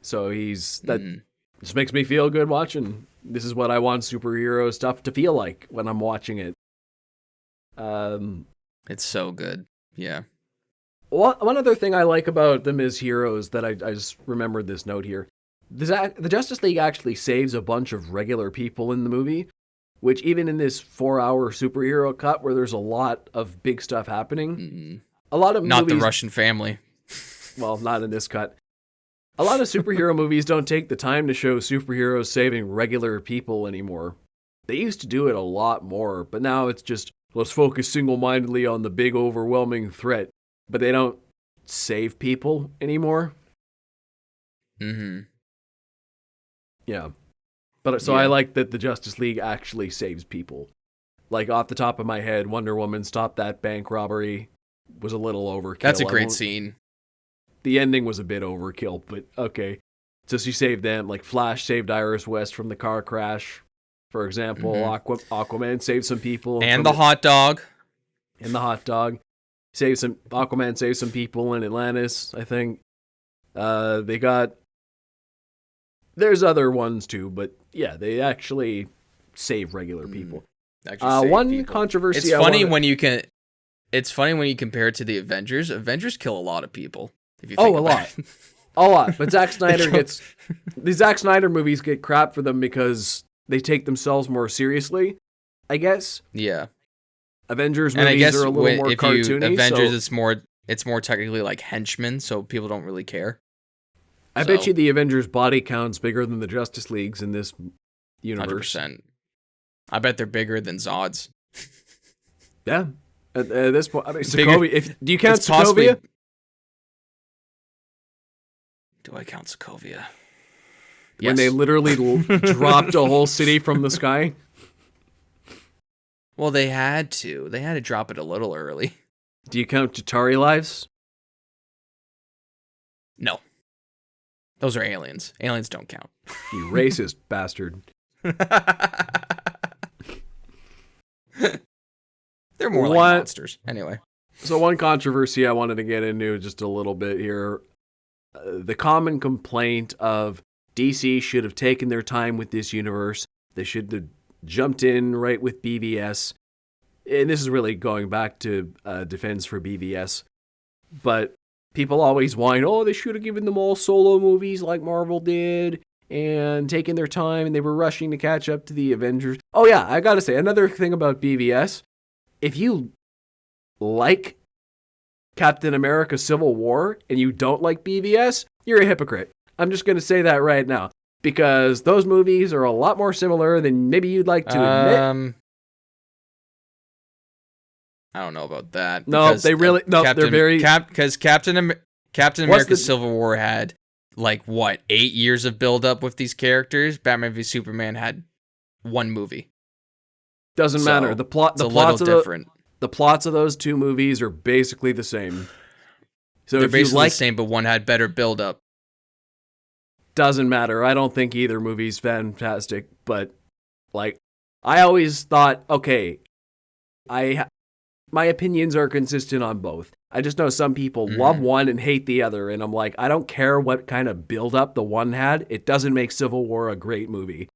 So that just makes me feel good watching. This is what I want superhero stuff to feel like when I'm watching it. It's so good. Yeah. One other thing I like about them as heroes that I just remembered this note here. The Justice League actually saves a bunch of regular people in the movie, which even in this 4-hour superhero cut where there's a lot of big stuff happening, a lot of not movies, the Russian family. Well, not in this cut. A lot of superhero movies don't take the time to show superheroes saving regular people anymore. They used to do it a lot more, but now it's just, let's focus single-mindedly on the big overwhelming threat, but they don't save people anymore. Yeah. But so I like that the Justice League actually saves people. Like off the top of my head, Wonder Woman stopped that bank robbery. Was a little overkill. That's a great scene. The ending was a bit overkill, but okay. So she saved them. Like Flash saved Iris West from the car crash, for example. Aquaman saved some people. And the hot dog. And the hot dog. Aquaman saved some people in Atlantis, I think. There's other ones too, but yeah, they actually save regular people. One controversy. It's funny when you can. It's funny when you compare it to the Avengers. Avengers kill a lot of people. If you Oh, think a about lot. it. A lot. But Zack Snyder the Zack Snyder movies get crap for them because they take themselves more seriously, I guess. Yeah. Avengers And I movies guess are a little more if cartoony. you Avengers, So it's more technically like henchmen, so people don't really care. I bet you the Avengers body count's bigger than the Justice League's in this universe. 100%. I bet they're bigger than Zod's. Yeah. At this point, I mean, Sokovia. Do you count it's possibly- Sokovia? Do I count Sokovia? When they literally dropped a whole city from the sky? Well, they had to. They had to drop it a little early. Do you count Chitauri lives? No. Those are aliens. Aliens don't count. You racist bastard. They're more like monsters. Anyway. So one controversy I wanted to get into just a little bit here. The common complaint of DC should have taken their time with this universe. They should have jumped in right with BVS. And this is really going back to defense for BVS. But people always whine, oh, they should have given them all solo movies like Marvel did and taken their time and they were rushing to catch up to the Avengers. Oh yeah, I gotta say, another thing about BVS, if you like Captain America Civil War and you don't like BVS, you're a hypocrite. I'm just going to say that right now. Because those movies are a lot more similar than maybe you'd like to admit. I don't know about that. No, they really... No, they're very... Because Captain America Civil War had, 8 years of build-up with these characters? Batman v Superman had 1 movie. Doesn't matter. The plots different. The plots of those 2 movies are basically the same. So they're if basically you like, the same, but one had better build-up. Doesn't matter. I don't think either movie's fantastic, but I always thought, okay, my opinions are consistent on both. I just know some people love one and hate the other, and I'm like, I don't care what kind of build-up the one had. It doesn't make Civil War a great movie.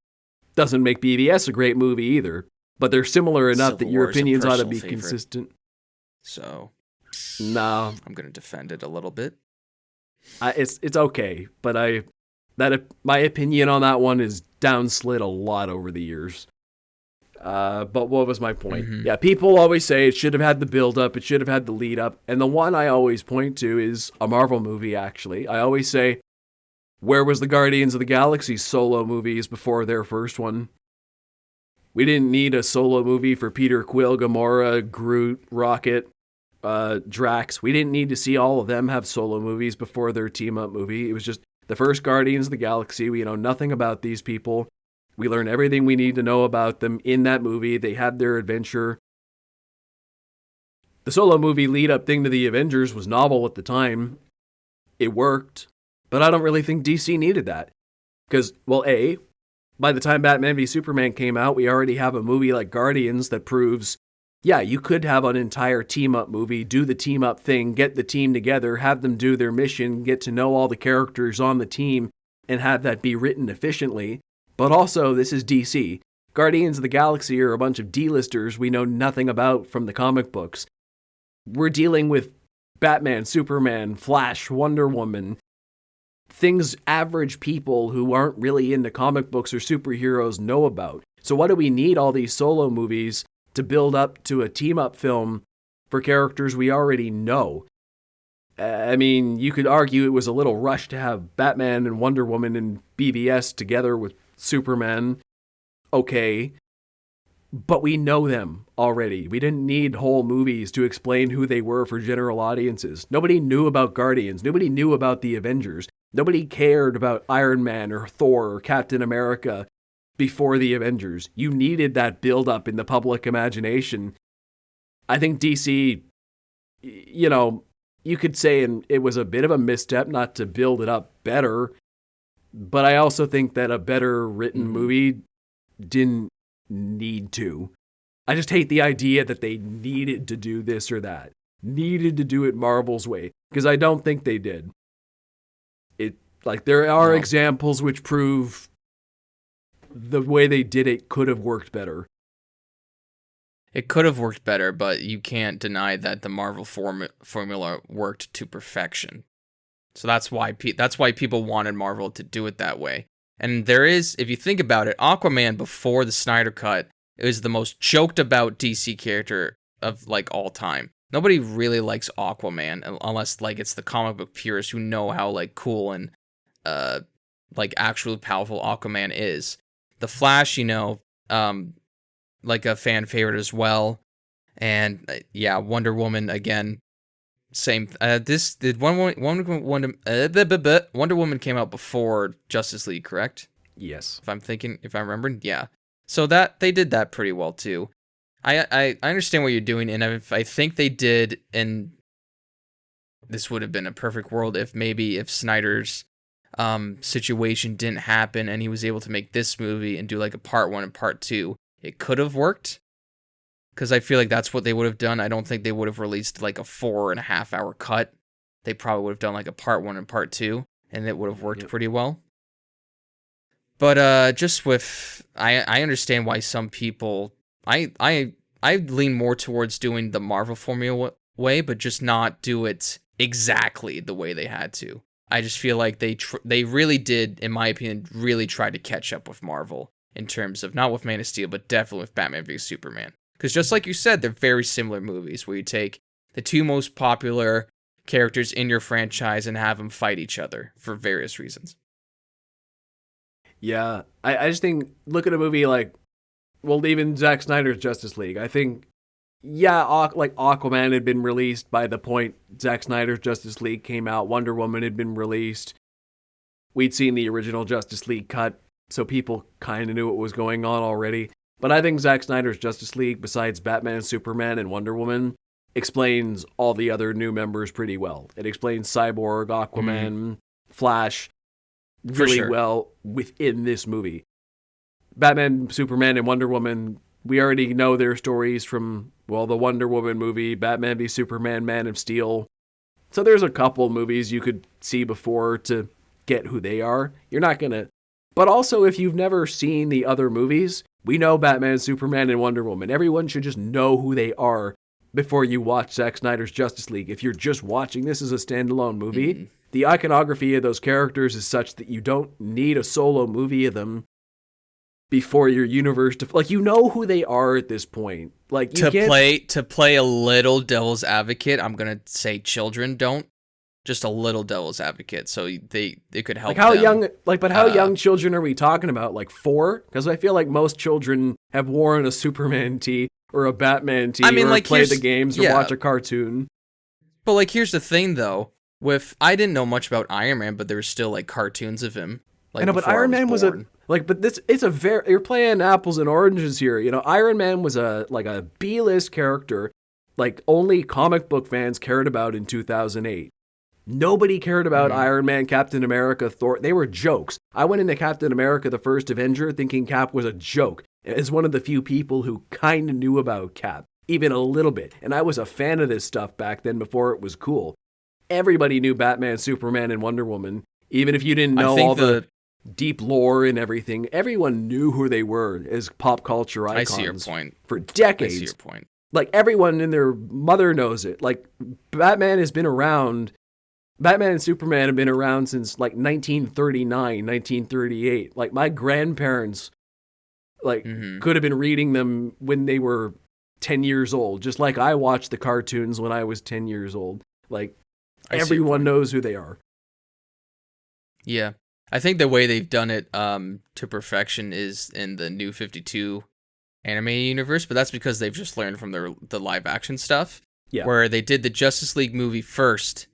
Doesn't make BVS a great movie either. But they're similar enough Civil that your War is a opinions ought to personal be favorite. consistent. So, no, I'm going to defend it a little bit. It's okay, but my opinion on that one is downslid a lot over the years. But what was my point? Yeah, people always say it should have had the build up, it should have had the lead up, and the one I always point to is a Marvel movie. Actually, I always say, where was the Guardians of the Galaxy solo movies before their first one? We didn't need a solo movie for Peter Quill, Gamora, Groot, Rocket, Drax. We didn't need to see all of them have solo movies before their team-up movie. It was just the first Guardians of the Galaxy. We know nothing about these people. We learn everything we need to know about them in that movie. They had their adventure. The solo movie lead-up thing to the Avengers was novel at the time. It worked, but I don't really think DC needed that. Because, well, by the time Batman v Superman came out, we already have a movie like Guardians that proves, yeah, you could have an entire team-up movie, do the team-up thing, get the team together, have them do their mission, get to know all the characters on the team, and have that be written efficiently. But also, this is DC. Guardians of the Galaxy are a bunch of D-listers we know nothing about from the comic books. We're dealing with Batman, Superman, Flash, Wonder Woman, things average people who aren't really into comic books or superheroes know about. So why do we need all these solo movies to build up to a team-up film for characters we already know? I mean, you could argue it was a little rushed to have Batman and Wonder Woman and BVS together with Superman. Okay. But we know them already. We didn't need whole movies to explain who they were for general audiences. Nobody knew about Guardians. Nobody knew about the Avengers. Nobody cared about Iron Man or Thor or Captain America before the Avengers. You needed that build-up in the public imagination. I think DC, you could say it was a bit of a misstep not to build it up better, but I also think that a better written movie didn't need to. I just hate the idea that they needed to do this or that. Needed to do it Marvel's way, because I don't think they did. There are examples which prove the way they did it could have worked better. It could have worked better, but you can't deny that the Marvel formula worked to perfection. So that's why people wanted Marvel to do it that way. And there is, if you think about it, Aquaman before the Snyder Cut is the most joked about DC character of like all time. Nobody really likes Aquaman unless like it's the comic book purists who know how like cool and like actually powerful Aquaman is. The Flash, like a fan favorite as well. And yeah, Wonder Woman again. Same. Wonder Woman came out before Justice League, correct? Yes. If I'm remembering, yeah. So that they did that pretty well too. I understand what you're doing, and I think they did, and this would have been a perfect world if Snyder's situation didn't happen and he was able to make this movie and do like a part 1 and part 2. It could have worked. Because I feel like that's what they would have done. I don't think they would have released like a 4.5 hour cut. They probably would have done like a part 1 and part 2, and it would have worked pretty well. But just with, I understand why some people, I lean more towards doing the Marvel formula way, but just not do it exactly the way they had to. I just feel like they really did, in my opinion, really try to catch up with Marvel in terms of not with Man of Steel, but definitely with Batman v Superman. Because just like you said, they're very similar movies where you take the two most popular characters in your franchise and have them fight each other for various reasons. Yeah, I just think, look at a movie like, well, even Zack Snyder's Justice League. I think, yeah, like Aquaman had been released by the point Zack Snyder's Justice League came out. Wonder Woman had been released. We'd seen the original Justice League cut, so people kind of knew what was going on already. But I think Zack Snyder's Justice League, besides Batman, Superman, and Wonder Woman, explains all the other new members pretty well. It explains Cyborg, Aquaman, Flash really well within this movie. Batman, Superman, and Wonder Woman, we already know their stories from, well, the Wonder Woman movie, Batman v Superman, Man of Steel. So there's a couple movies you could see before to get who they are. You're not going to... But also, if you've never seen the other movies, we know Batman, Superman, and Wonder Woman. Everyone should just know who they are before you watch Zack Snyder's Justice League. If you're just watching this as a standalone movie, the iconography of those characters is such that you don't need a solo movie of them before your universe to... Like, you know who they are at this point. Like, you to play a little devil's advocate, I'm going to say children don't. Just a little devil's advocate, so they could help. Like how them. young, like, but how young children are we talking about? Like 4? Because I feel like most children have worn a Superman tee or a Batman tee, or like played the games or watch a cartoon. But like, here's the thing, though. I didn't know much about Iron Man, but there were still like cartoons of him. Like, I know, but Iron Man was you're playing apples and oranges here. You know, Iron Man was a B-list character, like only comic book fans cared about in 2008. Nobody cared about Iron Man, Captain America, Thor. They were jokes. I went into Captain America, the First Avenger, thinking Cap was a joke. As one of the few people who kind of knew about Cap, even a little bit. And I was a fan of this stuff back then before it was cool. Everybody knew Batman, Superman, and Wonder Woman. Even if you didn't know all the deep lore and everything, everyone knew who they were as pop culture icons. I see your point. For decades. I see your point. Like, everyone and their mother knows it. Like, Batman has been around... Batman and Superman have been around since like 1939, 1938. Like my grandparents could have been reading them when they were 10 years old, just like I watched the cartoons when I was 10 years old. Like everyone knows who they are. Yeah. I think the way they've done it to perfection is in the New 52 anime universe, but that's because they've just learned from the live action stuff. Yeah. Where they did the Justice League movie first,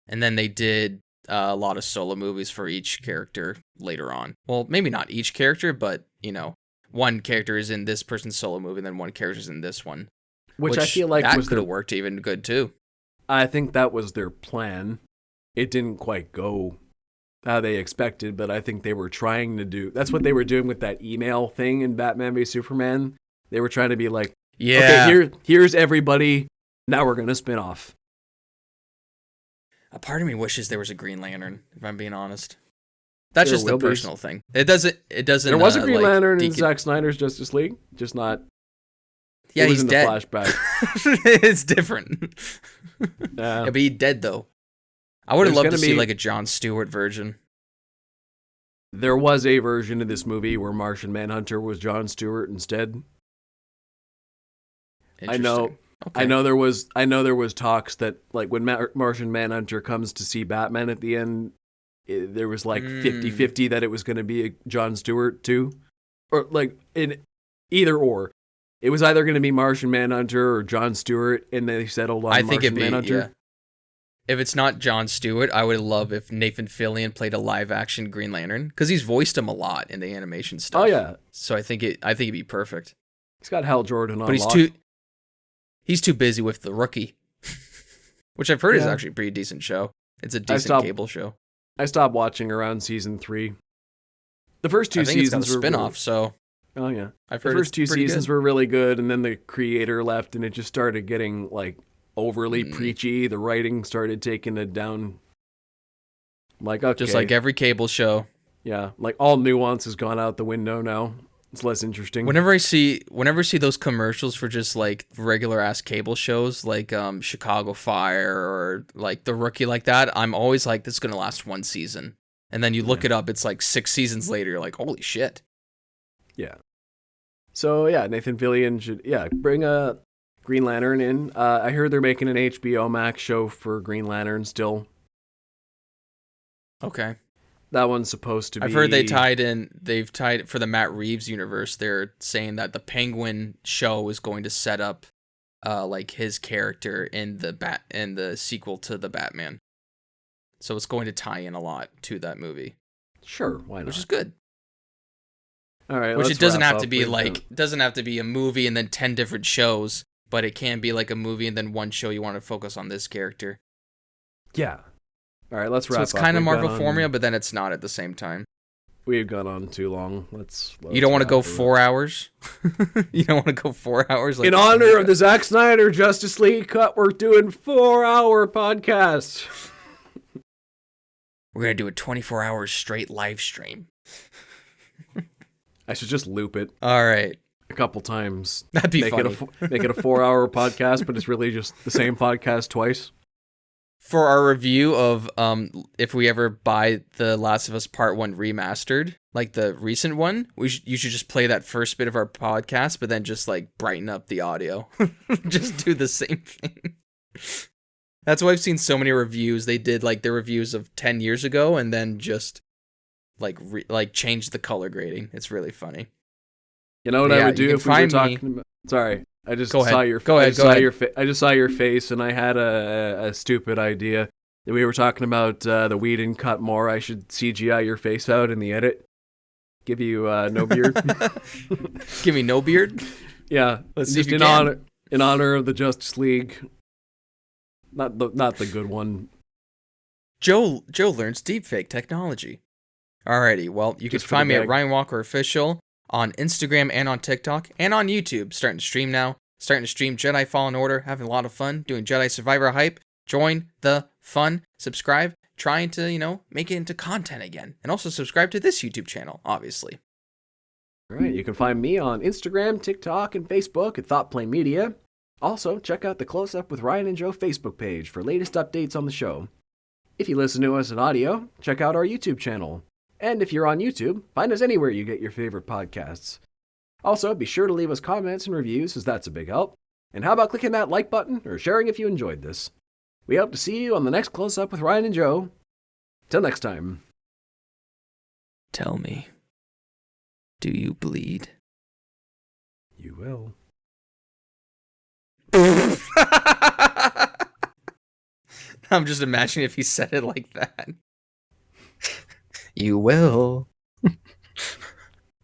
and then they did a lot of solo movies for each character later on. Well, maybe not each character, but, you know, one character is in this person's solo movie, and then one character is in this one. Which I feel like that could have worked even good, too. I think that was their plan. It didn't quite go how they expected, but I think they were trying to do... That's what they were doing with that email thing in Batman v Superman. They were trying to be like, okay, here's everybody, now we're going to spin off. A part of me wishes there was a Green Lantern, if I'm being honest. That's just a personal thing. It doesn't. There was a Green Lantern in Zack Snyder's Justice League, just not Yeah, It was he's in the dead. flashback. It's different. Yeah, but he's dead though. I would have There's loved to gonna see be- like a Jon Stewart version. There was a version of this movie where Martian Manhunter was Jon Stewart instead. I know. Interesting. Okay. I know there was talks that like when Martian Manhunter comes to see Batman at the end, there was like 50-50 that it was going to be a Jon Stewart too, or like in either or. It was either going to be Martian Manhunter or Jon Stewart, and they settled on I think Martian it'd be Manhunter. yeah. If it's not Jon Stewart, I would love if Nathan Fillion played a live action Green Lantern because he's voiced him a lot in the animation stuff. Oh yeah, So I think it'd be perfect. he's got Hal Jordan on But lock. he's too busy with The Rookie, which I've heard is Yeah. actually a pretty decent show. It's a decent cable show. I stopped watching around season 3. The first two I think seasons it's got a were spinoff, so Oh yeah, I've the heard first two it's pretty seasons good. were really good, and then the creator left, and it just started getting like overly preachy. The writing started taking it down. Like okay, Just like every cable show. yeah, like all nuance has gone out the window now. It's less interesting. Whenever I see those commercials for just like regular ass cable shows like Chicago Fire or like The Rookie like that, I'm always like, this is gonna last one season. And then you look it up, it's like 6 seasons later, you're like, holy shit. Yeah. So yeah, Nathan Fillion should bring a Green Lantern in. I heard they're making an HBO Max show for Green Lantern still. Okay. That one's supposed to be. I've heard they've tied for the Matt Reeves universe, they're saying that the Penguin show is going to set up like his character in the sequel to the Batman. So it's going to tie in a lot to that movie. Sure, why not? Which is good. All right, Which let's it doesn't wrap have to up be with, like doesn't have to be a movie and then 10 different shows, but it can be like a movie and then one show you want to focus on this character. Yeah. All right, let's wrap So up. it's kind of We've Marvel gone on- formula, but then it's not at the same time. We've gone on too long. Let's You don't want to wrap go it up. 4 hours? You don't want to go 4 hours? Like In honor of the Zack Snyder Justice League cut, we're doing 4-hour podcast. We're going to do a 24 hours straight live stream. I should just loop it All right. a couple times. That'd be make funny. Make it a 4-hour podcast, but it's really just the same podcast twice. For our review of if we ever buy The Last of Us Part 1 remastered, like the recent one, you should just play that first bit of our podcast, but then just like brighten up the audio. Just do the same thing. That's why I've seen so many reviews. They did like the reviews of 10 years ago and then just like change the color grading. It's really funny. You know what Yeah, I would you do can if we were find me- talking about... Sorry. I just Go ahead. saw your Go ahead, go ahead. I just saw your face, and I had a stupid idea. We were talking about the Whedon cut more. I should CGI your face out in the edit. Give you no beard. Give me no beard. Yeah, Let's see just if you in can. honor of the Justice League. Not the good one. Joe learns deepfake technology. Alrighty, well, you can Just for find the me at gag. Ryan Walker Official on Instagram and on TikTok and on YouTube. Starting to stream now. Starting to stream Jedi Fallen Order. Having a lot of fun doing Jedi Survivor hype. Join the fun. Subscribe. Trying to, make it into content again. And also subscribe to this YouTube channel, obviously. All right, you can find me on Instagram, TikTok, and Facebook at ThoughtPlay Media. Also, check out the Close Up with Ryan and Joe Facebook page for latest updates on the show. If you listen to us in audio, check out our YouTube channel. And if you're on YouTube, find us anywhere you get your favorite podcasts. Also, be sure to leave us comments and reviews, as that's a big help. And how about clicking that like button or sharing if you enjoyed this? We hope to see you on the next Close Up with Ryan and Joe. Till next time. Tell me, do you bleed? You will. I'm just imagining if he said it like that. You will.